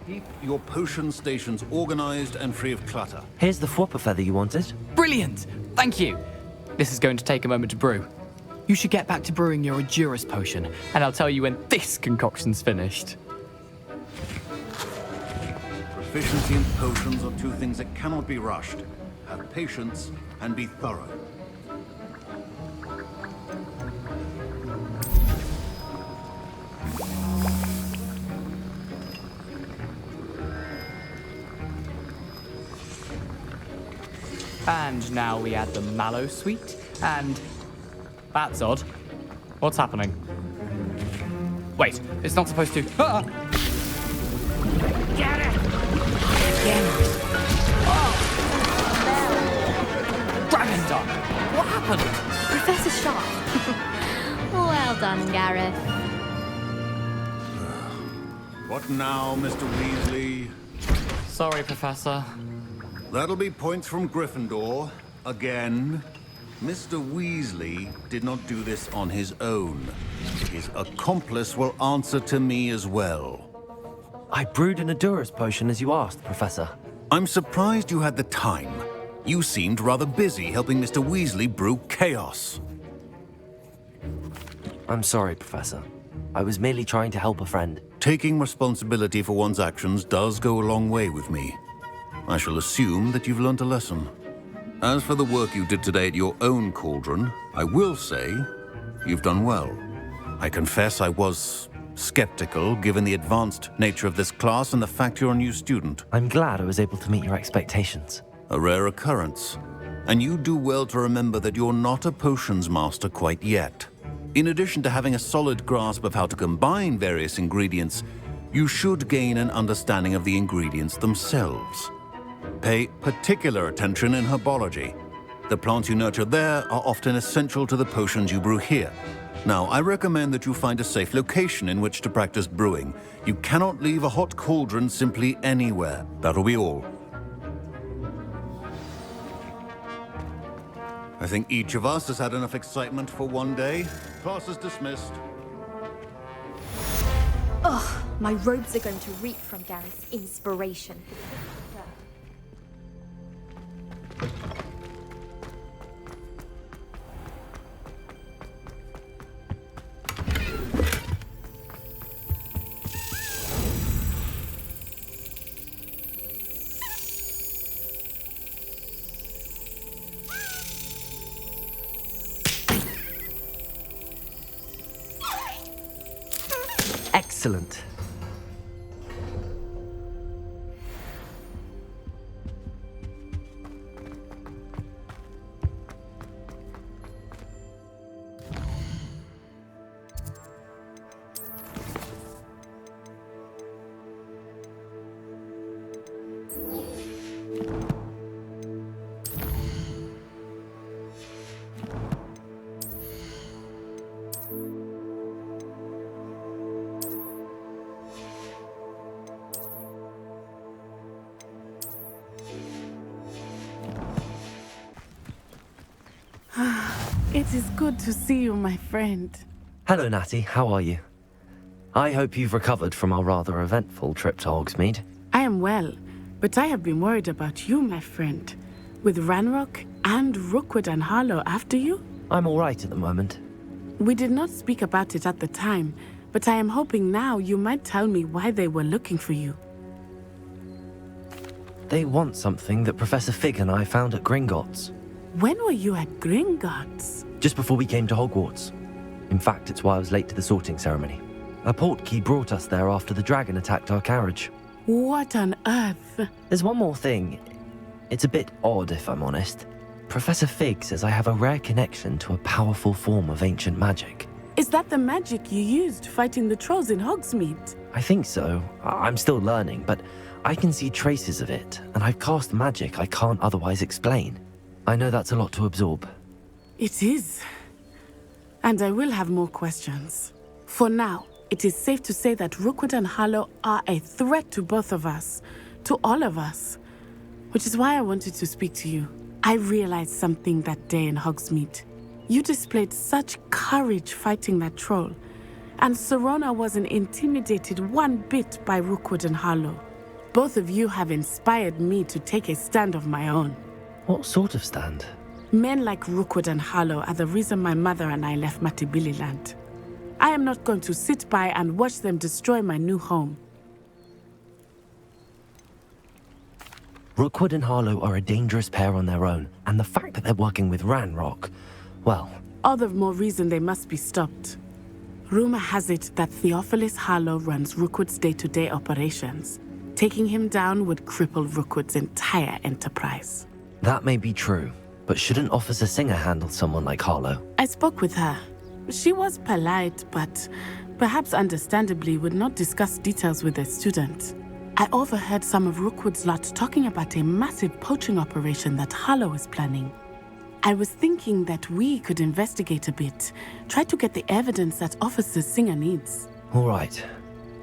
Keep your potion stations organized and free of clutter. Here's the Fwooper feather you wanted. Brilliant! Thank you! This is going to take a moment to brew. You should get back to brewing your Edurus potion, and I'll tell you when this concoction's finished. Proficiency in potions are two things that cannot be rushed. Have patience and be thorough. And now we add the mallow sweet, and... That's odd. What's happening? Wait, it's not supposed to... Ah! Get it! Gryffindor! What happened? Professor Sharp. Well done, Gareth. What now, Mr. Weasley? Sorry, Professor. That'll be points from Gryffindor. Again. Mr. Weasley did not do this on his own. His accomplice will answer to me as well. I brewed an Edurus potion as you asked, Professor. I'm surprised you had the time. You seemed rather busy helping Mr. Weasley brew chaos. I'm sorry, Professor. I was merely trying to help a friend. Taking responsibility for one's actions does go a long way with me. I shall assume that you've learnt a lesson. As for the work you did today at your own cauldron, I will say you've done well. I confess I was skeptical given the advanced nature of this class and the fact you're a new student. I'm glad I was able to meet your expectations. A rare occurrence. And you do well to remember that you're not a potions master quite yet. In addition to having a solid grasp of how to combine various ingredients, you should gain an understanding of the ingredients themselves. Pay particular attention in herbology. The plants you nurture there are often essential to the potions you brew here. Now, I recommend that you find a safe location in which to practice brewing. You cannot leave a hot cauldron simply anywhere. That'll be all. I think each of us has had enough excitement for one day. Class is dismissed. Ugh, my robes are going to reek from Gareth's inspiration. Excellent. It is good to see you, my friend. Hello, Natty. How are you? I hope you've recovered from our rather eventful trip to Hogsmeade. I am well, but I have been worried about you, my friend. With Ranrock and Rookwood and Harlow after you? I'm all right at the moment. We did not speak about it at the time, but I am hoping now you might tell me why they were looking for you. They want something that Professor Fig and I found at Gringotts. When were you at Gringotts? Just before we came to Hogwarts. In fact, it's why I was late to the sorting ceremony. A portkey brought us there after the dragon attacked our carriage. What on earth? There's one more thing. It's a bit odd, if I'm honest. Professor Fig says I have a rare connection to a powerful form of ancient magic. Is that the magic you used fighting the trolls in Hogsmeade? I think so. I'm still learning, but I can see traces of it, and I've cast magic I can't otherwise explain. I know that's a lot to absorb. It is. And I will have more questions. For now, it is safe to say that Rookwood and Harlow are a threat to both of us, to all of us. Which is why I wanted to speak to you. I realized something that day in Hogsmeade. You displayed such courage fighting that troll, and Serona wasn't intimidated one bit by Rookwood and Harlow. Both of you have inspired me to take a stand of my own. What sort of stand? Men like Rookwood and Harlow are the reason my mother and I left Matibili-land. I am not going to sit by and watch them destroy my new home. Rookwood and Harlow are a dangerous pair on their own, and the fact that they're working with Ranrock, well... All the more reason they must be stopped. Rumor has it that Theophilus Harlow runs Rookwood's day-to-day operations. Taking him down would cripple Rookwood's entire enterprise. That may be true, but shouldn't Officer Singer handle someone like Harlow? I spoke with her. She was polite, but perhaps understandably would not discuss details with a student. I overheard some of Rookwood's lot talking about a massive poaching operation that Harlow is planning. I was thinking that we could investigate a bit, try to get the evidence that Officer Singer needs. All right,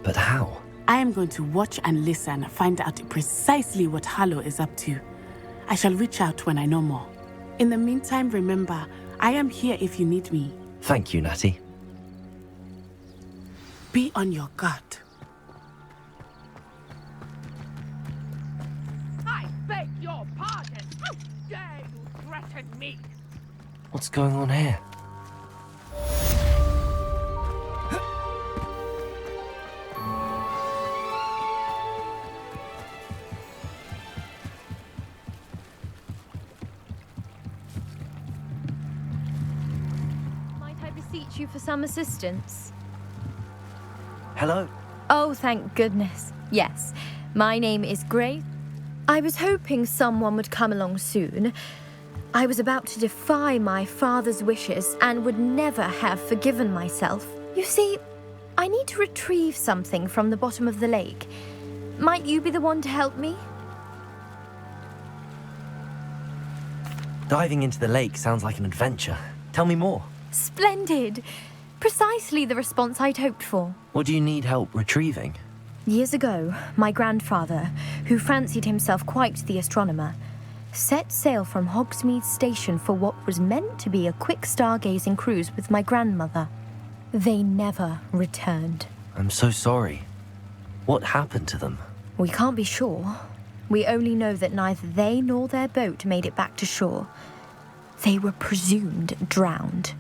but how? I am going to watch and listen, find out precisely what Harlow is up to. I shall reach out when I know more. In the meantime, remember, I am here if you need me. Thank you, Natty. Be on your guard. I beg your pardon. How dare you threaten me? What's going on here? Might I beseech you for some assistance? Hello? Oh, thank goodness. Yes, my name is Grace. I was hoping someone would come along soon. I was about to defy my father's wishes and would never have forgiven myself. You see, I need to retrieve something from the bottom of the lake. Might you be the one to help me? Diving into the lake sounds like an adventure. Tell me more. Splendid! Precisely the response I'd hoped for. What do you need help retrieving? Years ago, my grandfather, who fancied himself quite the astronomer, set sail from Hogsmeade Station for what was meant to be a quick stargazing cruise with my grandmother. They never returned. I'm so sorry. What happened to them? We can't be sure. We only know that neither they nor their boat made it back to shore. They were presumed drowned.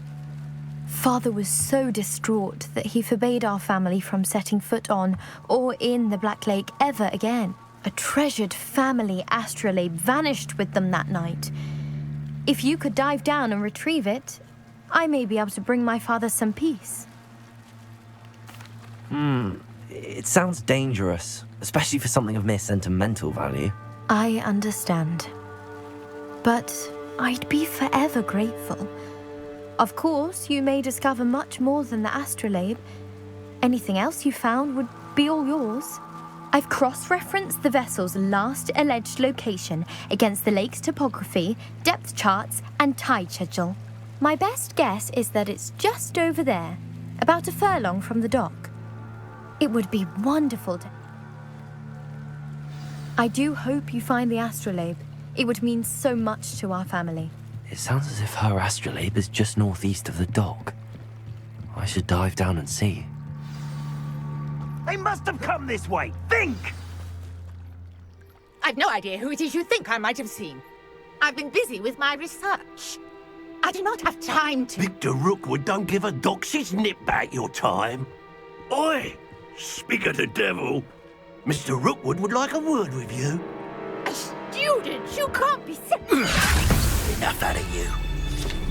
Father was so distraught that he forbade our family from setting foot on or in the Black Lake ever again. A treasured family astrolabe vanished with them that night. If you could dive down and retrieve it, I may be able to bring my father some peace. It sounds dangerous, especially for something of mere sentimental value. I understand. But I'd be forever grateful. Of course, you may discover much more than the astrolabe. Anything else you found would be all yours. I've cross-referenced the vessel's last alleged location against the lake's topography, depth charts, and tide schedule. My best guess is that it's just over there, about a furlong from the dock. It would be wonderful to... I do hope you find the astrolabe. It would mean so much to our family. It sounds as if her astrolabe is just northeast of the dock. I should dive down and see. They must have come this way. Think! I've no idea who it is you think I might have seen. I've been busy with my research. I do not have time to... Victor Rookwood don't give a doxy's nip back your time. Oi! Speak of the devil. Mr. Rookwood would like a word with you. A student? You can't be serious. Enough out of you.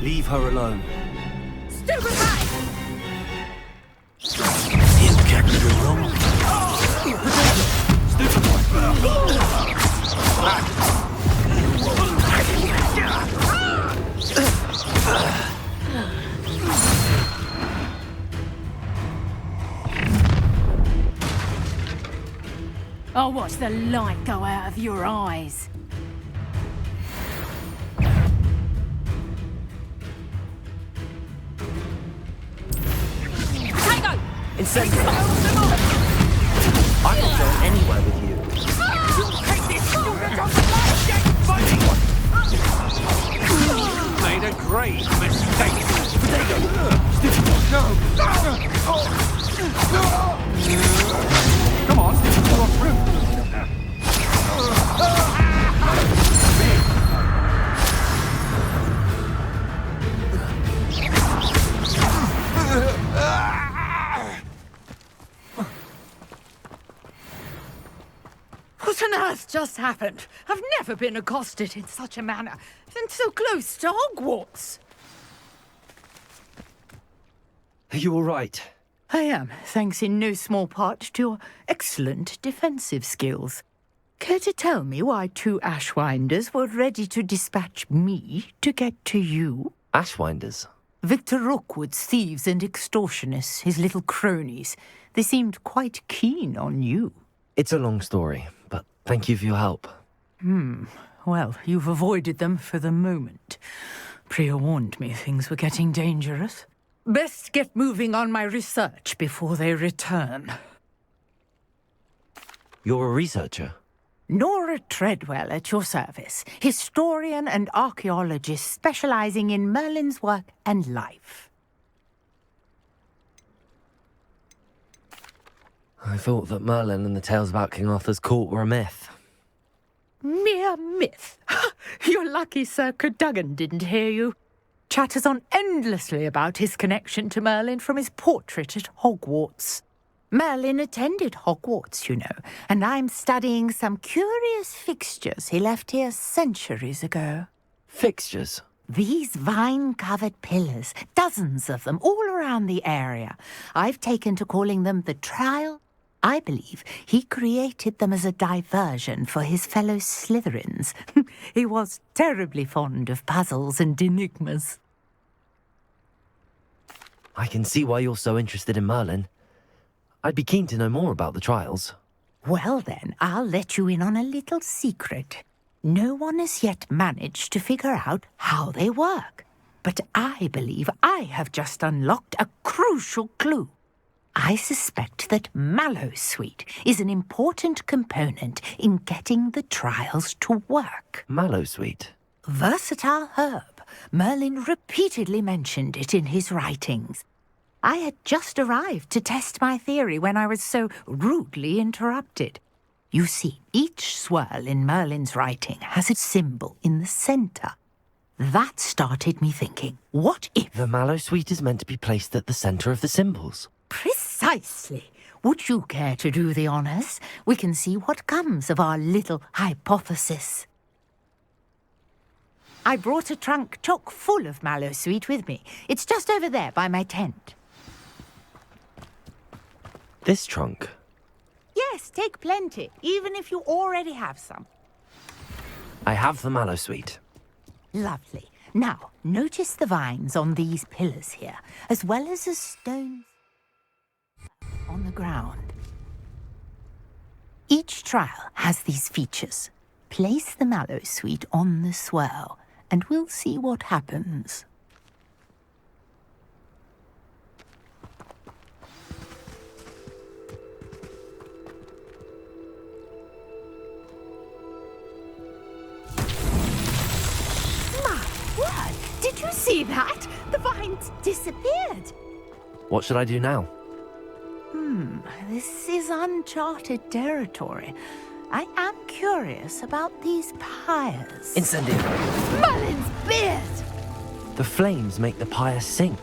Leave her alone. Stupefy! You catch the wrong. I'll watch the light go out of your eyes. Tango! Incendio! I'm not going anywhere with you. Take this student on the light! Made a great mistake. Come on, Stephen, you're through. What on earth just happened? I've never been accosted in such a manner, and so close to Hogwarts. Are you all right? I am, thanks in no small part to your excellent defensive skills. Care to tell me why two Ashwinders were ready to dispatch me to get to you? Ashwinders? Victor Rookwood's thieves and extortionists, his little cronies. They seemed quite keen on you. It's a long story, but thank you for your help. Well, you've avoided them for the moment. Priya warned me things were getting dangerous. Best get moving on my research before they return. You're a researcher? Nora Treadwell at your service, historian and archaeologist specializing in Merlin's work and life. I thought that Merlin and the tales about King Arthur's court were a myth. Mere myth. You're lucky Sir Cadogan didn't hear you. Chatters on endlessly about his connection to Merlin from his portrait at Hogwarts. Merlin attended Hogwarts, you know, and I'm studying some curious fixtures he left here centuries ago. Fixtures? These vine-covered pillars, dozens of them all around the area. I've taken to calling them the Trial. I believe he created them as a diversion for his fellow Slytherins. He was terribly fond of puzzles and enigmas. I can see why you're so interested in Merlin. I'd be keen to know more about the trials. Well then, I'll let you in on a little secret. No one has yet managed to figure out how they work. But I believe I have just unlocked a crucial clue. I suspect that Mallowsweet is an important component in getting the trials to work. Mallowsweet? Versatile herb. Merlin repeatedly mentioned it in his writings. I had just arrived to test my theory when I was so rudely interrupted. You see, each swirl in Merlin's writing has a symbol in the centre. That started me thinking, what if... The Mallowsweet is meant to be placed at the centre of the symbols. Precisely. Would you care to do the honours? We can see what comes of our little hypothesis. I brought a trunk chock full of Mallowsweet with me. It's just over there by my tent. This trunk? Yes, take plenty, even if you already have some. I have the Mallowsweet. Lovely. Now, notice the vines on these pillars here, as well as the stones on the ground. Each trial has these features. Place the Mallowsweet on the swirl, and we'll see what happens. Did you see that? The vines disappeared. What should I do now? This is uncharted territory. I am curious about these pyres. Incendio. Merlin's beard! The flames make the pyre sink.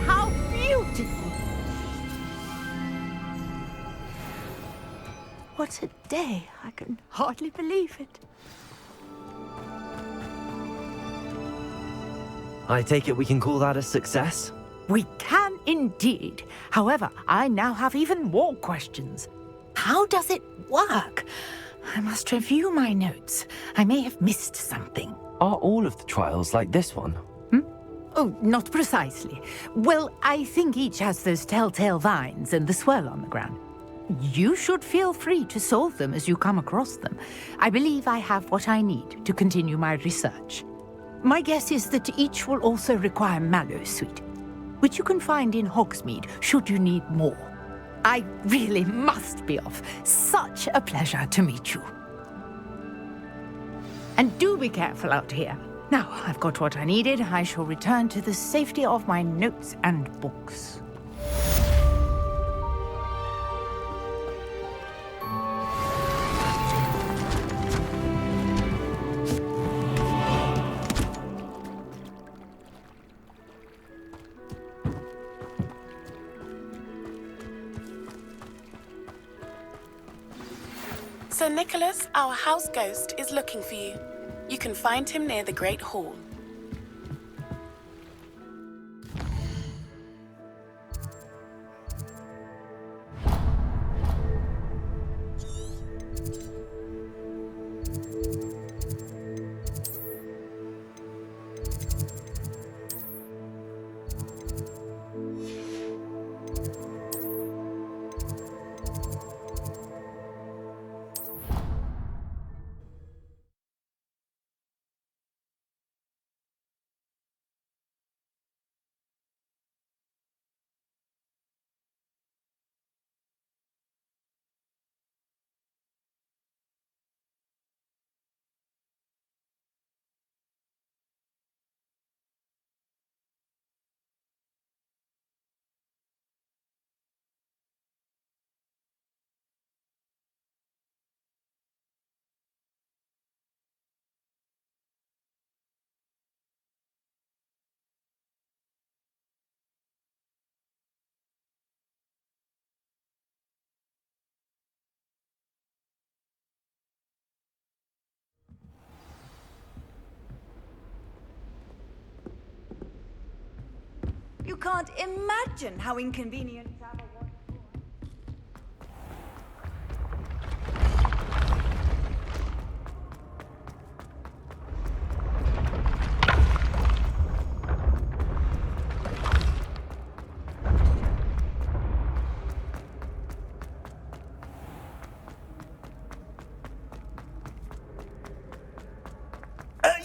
How beautiful! What a day! I can hardly believe it. I take it we can call that a success? We can indeed. However, I now have even more questions. How does it work? I must review my notes. I may have missed something. Are all of the trials like this one? Oh, not precisely. Well, I think each has those telltale vines and the swirl on the ground. You should feel free to solve them as you come across them. I believe I have what I need to continue my research. My guess is that each will also require Mallowsweet, which you can find in Hogsmeade should you need more. I really must be off. Such a pleasure to meet you. And do be careful out here. Now, I've got what I needed. I shall return to the safety of my notes and books. Sir Nicholas, our house ghost, is looking for you. You can find him near the Great Hall. You can't imagine how inconvenient travel was.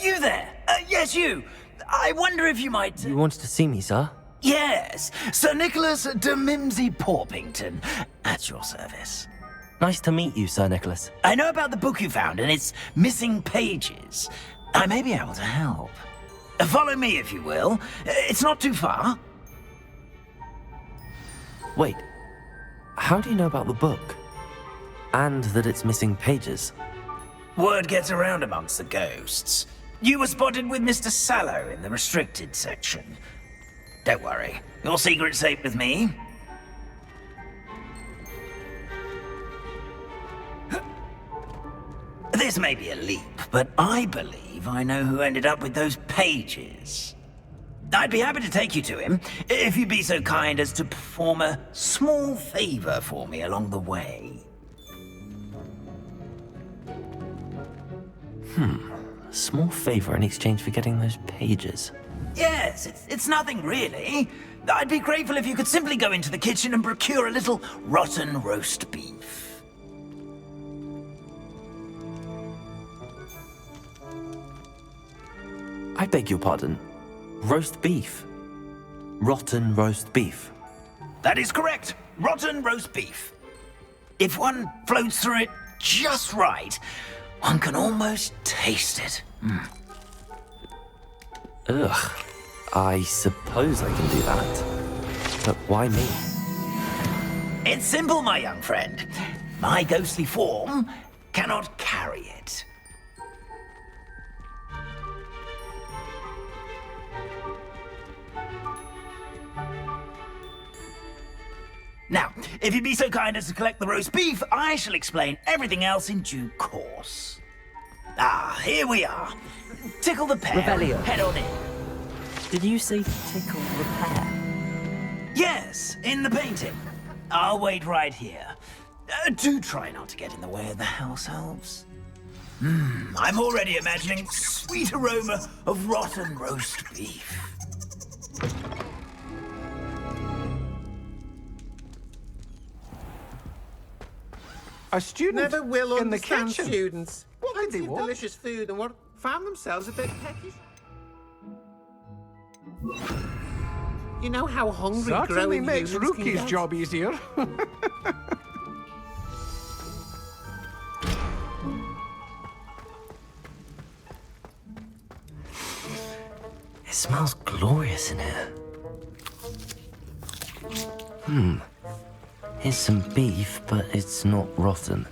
You there? Yes, you. I wonder if you might... You wanted to see me, sir? Yes, Sir Nicholas de Mimsy Porpington, at your service. Nice to meet you, Sir Nicholas. I know about the book you found and its missing pages. I may be able to help. Follow me, if you will. It's not too far. Wait, how do you know about the book? And that it's missing pages? Word gets around amongst the ghosts. You were spotted with Mr. Sallow in the restricted section. Don't worry, your secret's safe with me. This may be a leap, but I believe I know who ended up with those pages. I'd be happy to take you to him, if you'd be so kind as to perform a small favor for me along the way. A small favor in exchange for getting those pages. Yes, it's nothing really. I'd be grateful if you could simply go into the kitchen and procure a little rotten roast beef. I beg your pardon. Roast beef. Rotten roast beef. That is correct. Rotten roast beef. If one floats through it just right, one can almost taste it. Ugh. I suppose I can do that. But why me? It's simple, my young friend. My ghostly form cannot carry it. Now, if you'd be so kind as to collect the roast beef, I shall explain everything else in due course. Ah, here we are. Tickle the pear. Revelio. Head on in. Did you say tickle repair? Yes, in the painting. I'll wait right here. Do try not to get in the way of the house elves. I'm already imagining sweet aroma of rotten roast beef. A student never will in the understand kitchen. students. What Plenty did they of want? delicious food and what found themselves a bit peckish. You know how hungry Certainly growing makes humans can Rookie's get? job easier. It smells glorious in here. Here's some beef, but it's not rotten.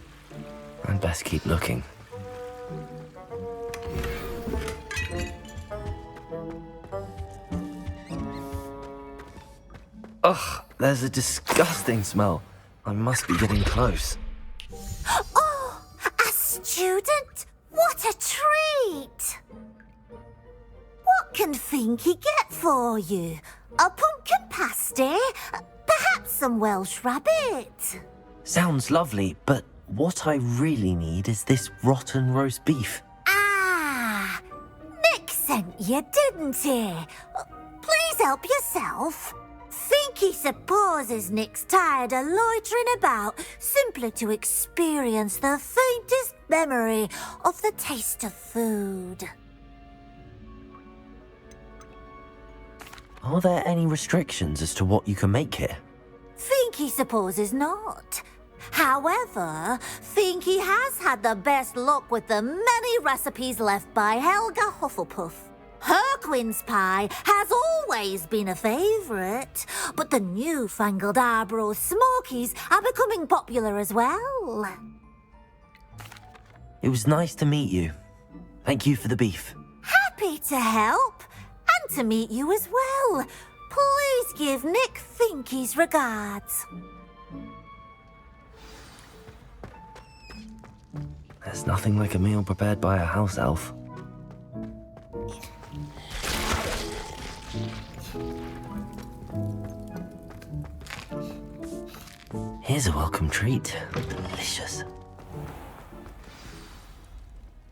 I'd best keep looking. Ugh, there's a disgusting smell. I must be getting close. Oh, a student? What a treat! What can Finky get for you? A pumpkin pasty? Perhaps some Welsh rabbit? Sounds lovely, but what I really need is this rotten roast beef. Ah, Nick sent you, didn't he? Please help yourself. Finky supposes Nick's tired of loitering about simply to experience the faintest memory of the taste of food. Are there any restrictions as to what you can make here? Finky supposes not. However, Finky has had the best luck with the many recipes left by Helga Hufflepuff. Her quince pie has always been a favourite, but the newfangled Arborough Smokies are becoming popular as well. It was nice to meet you. Thank you for the beef. Happy to help, and to meet you as well. Please give Nick Finky's regards. There's nothing like a meal prepared by a house elf. Here's a welcome treat. Delicious.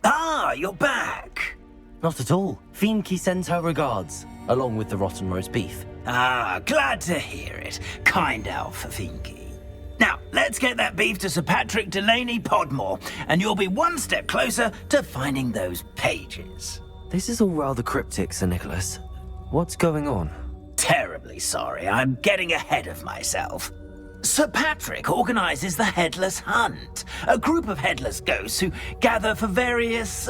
Ah, you're back. Not at all. Fienke sends her regards, along with the rotten roast beef. Ah, glad to hear it. Kind elf, Fienke. Now, let's get that beef to Sir Patrick Delaney Podmore, and you'll be one step closer to finding those pages. This is all rather cryptic, Sir Nicholas. What's going on? Terribly sorry, I'm getting ahead of myself. Sir Patrick organises the Headless Hunt, a group of headless ghosts who gather for various,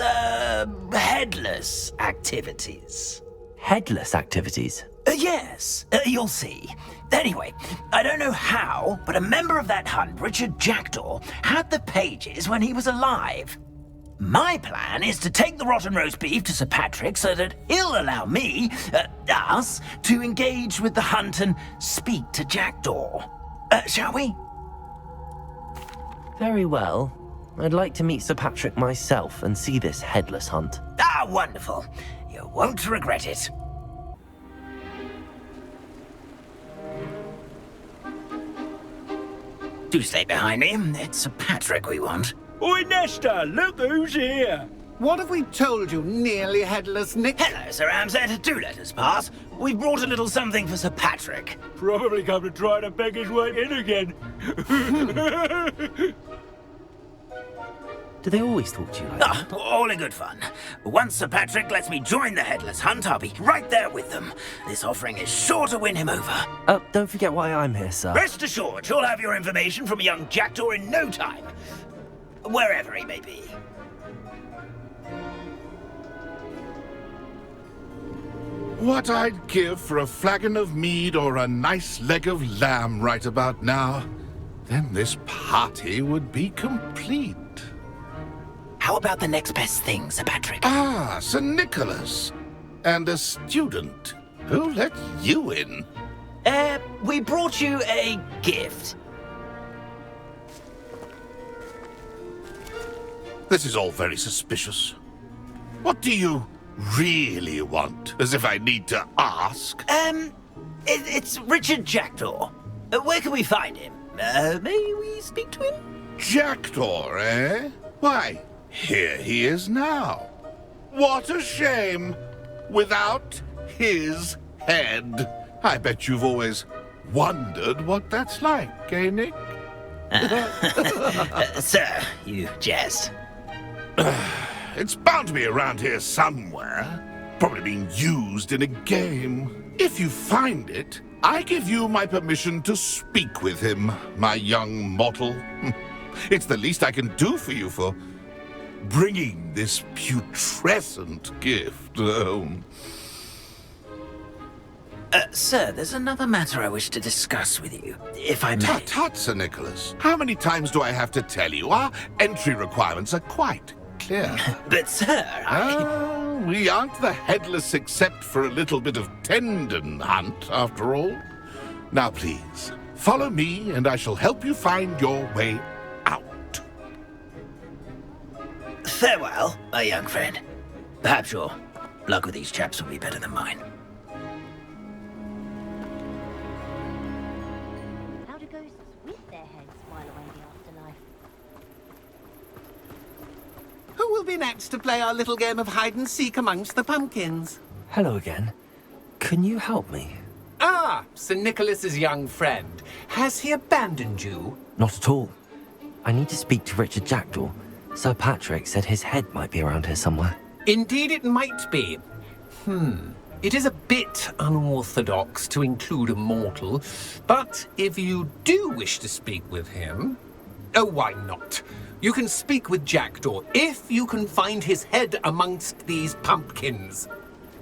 headless activities. Headless activities? Yes, you'll see. Anyway, I don't know how, but a member of that hunt, Richard Jackdaw, had the pages when he was alive. My plan is to take the rotten roast beef to Sir Patrick so that he'll allow me, us, to engage with the hunt and speak to Jackdaw. Shall we? Very well. I'd like to meet Sir Patrick myself and see this headless hunt. Ah, wonderful. You won't regret it. Do stay behind me. It's Sir Patrick we want. Oi, Nesta, look who's here. What have we told you, nearly headless Nick? Hello, Sir Ramsed. Do let us pass. We've brought a little something for Sir Patrick. Probably come to try to beg his way in again. Do they always talk to you like that? All in good fun. Once Sir Patrick lets me join the Headless Hunt, I'll be right there with them. This offering is sure to win him over. Don't forget why I'm here, sir. Rest assured, you'll have your information from a young Jackdaw in no time. Wherever he may be. What I'd give for a flagon of mead or a nice leg of lamb right about now. Then this party would be complete. How about the next best thing, Sir Patrick? Ah, Sir Nicholas. And a student. Who let you in? We brought you a gift. This is all very suspicious. What do you really want? As if I need to ask. It's Richard Jackdaw. Where can we find him? May we speak to him? Jackdaw, eh? Why, here he is now. What a shame. Without his head. I bet you've always wondered what that's like, eh, Nick? Sir, you jest. It's bound to be around here somewhere. Probably being used in a game. If you find it, I give you my permission to speak with him, my young mortal. It's the least I can do for you for bringing this putrescent gift home. Sir, there's another matter I wish to discuss with you, if I may. Tut, Sir Nicholas. How many times do I have to tell you? Our entry requirements are quite clear. But, sir, we aren't the headless except for a little bit of tendon hunt, after all. Now, please, follow me, and I shall help you find your way out. Farewell, my young friend. Perhaps your luck with these chaps will be better than mine. How do ghosts with their heads while away the afterlife? Who will be next to play our little game of hide-and-seek amongst the pumpkins? Hello again. Can you help me? Ah, Sir Nicholas's young friend. Has he abandoned you? Not at all. I need to speak to Richard Jackdaw. Sir Patrick said his head might be around here somewhere. Indeed it might be. It is a bit unorthodox to include a mortal, but if you do wish to speak with him... Oh, why not? You can speak with Jackdaw if you can find his head amongst these pumpkins.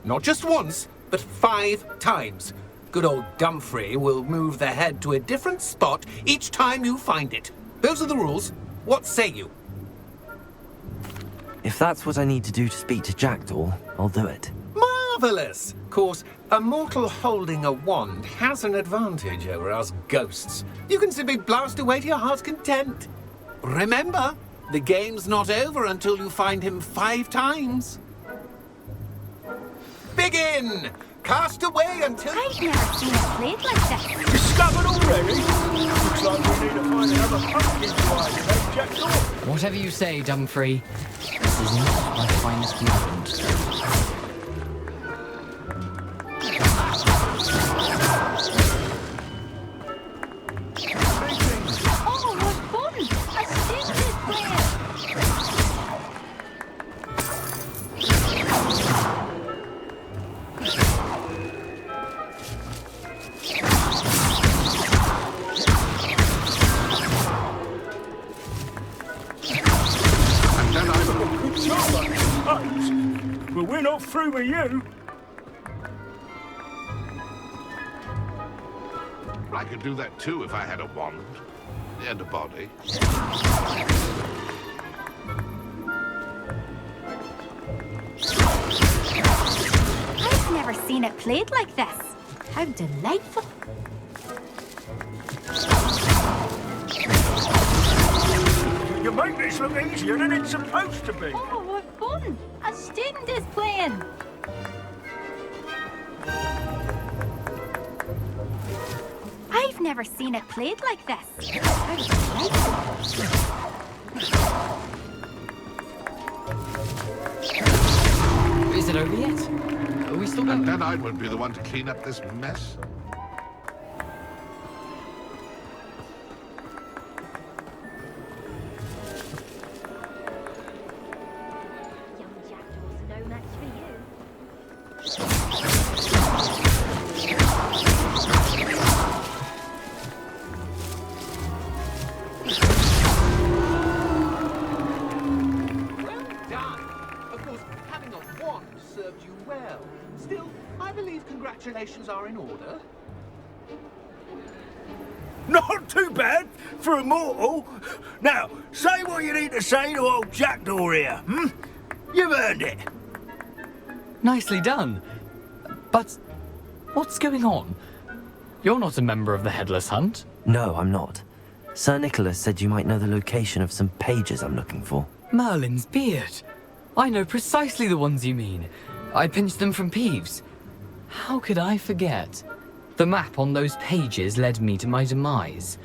Not just once, but 5 times. Good old Dumfrey will move the head to a different spot each time you find it. Those are the rules. What say you? If that's what I need to do to speak to Jackdaw, I'll do it. Marvellous! Of course, a mortal holding a wand has an advantage over us ghosts. You can simply blast away to your heart's content. Remember, the game's not over until you find him 5 times. Begin! Cast away until... I've never seen it played like that. Discovered already? Looks like we need to find Whatever you say, Dumfrey. This is not my finest moment. Oh, what fun! A stupid plan! Well, we're not through with you. I could do that too if I had a wand and a body. I've never seen it played like this. How delightful. You make this look easier than it's supposed to be. Oh, what fun! A student is playing. I've never seen it played like this. How delightful. Is it over yet? Are we still going? And then I would be the one to clean up this mess. Young jackdaws are no match for you. Well done. Of course, having a wand served you well. Still, I believe congratulations are in order. Not too bad for a mortal. Now, say what you need to say to old Jackdaw here, hmm? You've earned it. Nicely done. But what's going on? You're not a member of the Headless Hunt. No, I'm not. Sir Nicholas said you might know the location of some pages I'm looking for. Merlin's beard. I know precisely the ones you mean. I pinched them from Peeves. How could I forget? The map on those pages led me to my demise.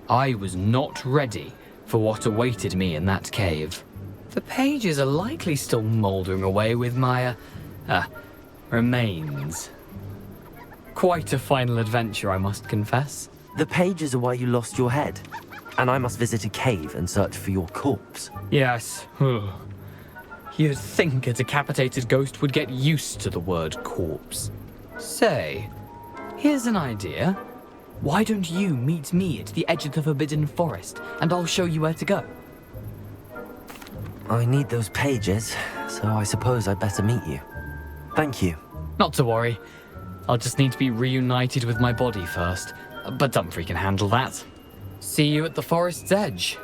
I was not ready for what awaited me in that cave. The pages are likely still mouldering away with my, remains. Quite a final adventure, I must confess. The pages are why you lost your head, and I must visit a cave and search for your corpse. Yes. You'd think a decapitated ghost would get used to the word corpse. Say, here's an idea. Why don't you meet me at the edge of the Forbidden Forest, and I'll show you where to go? I need those pages, so I suppose I'd better meet you. Thank you. Not to worry. I'll just need to be reunited with my body first. But Dumfrey can handle that. See you at the forest's edge.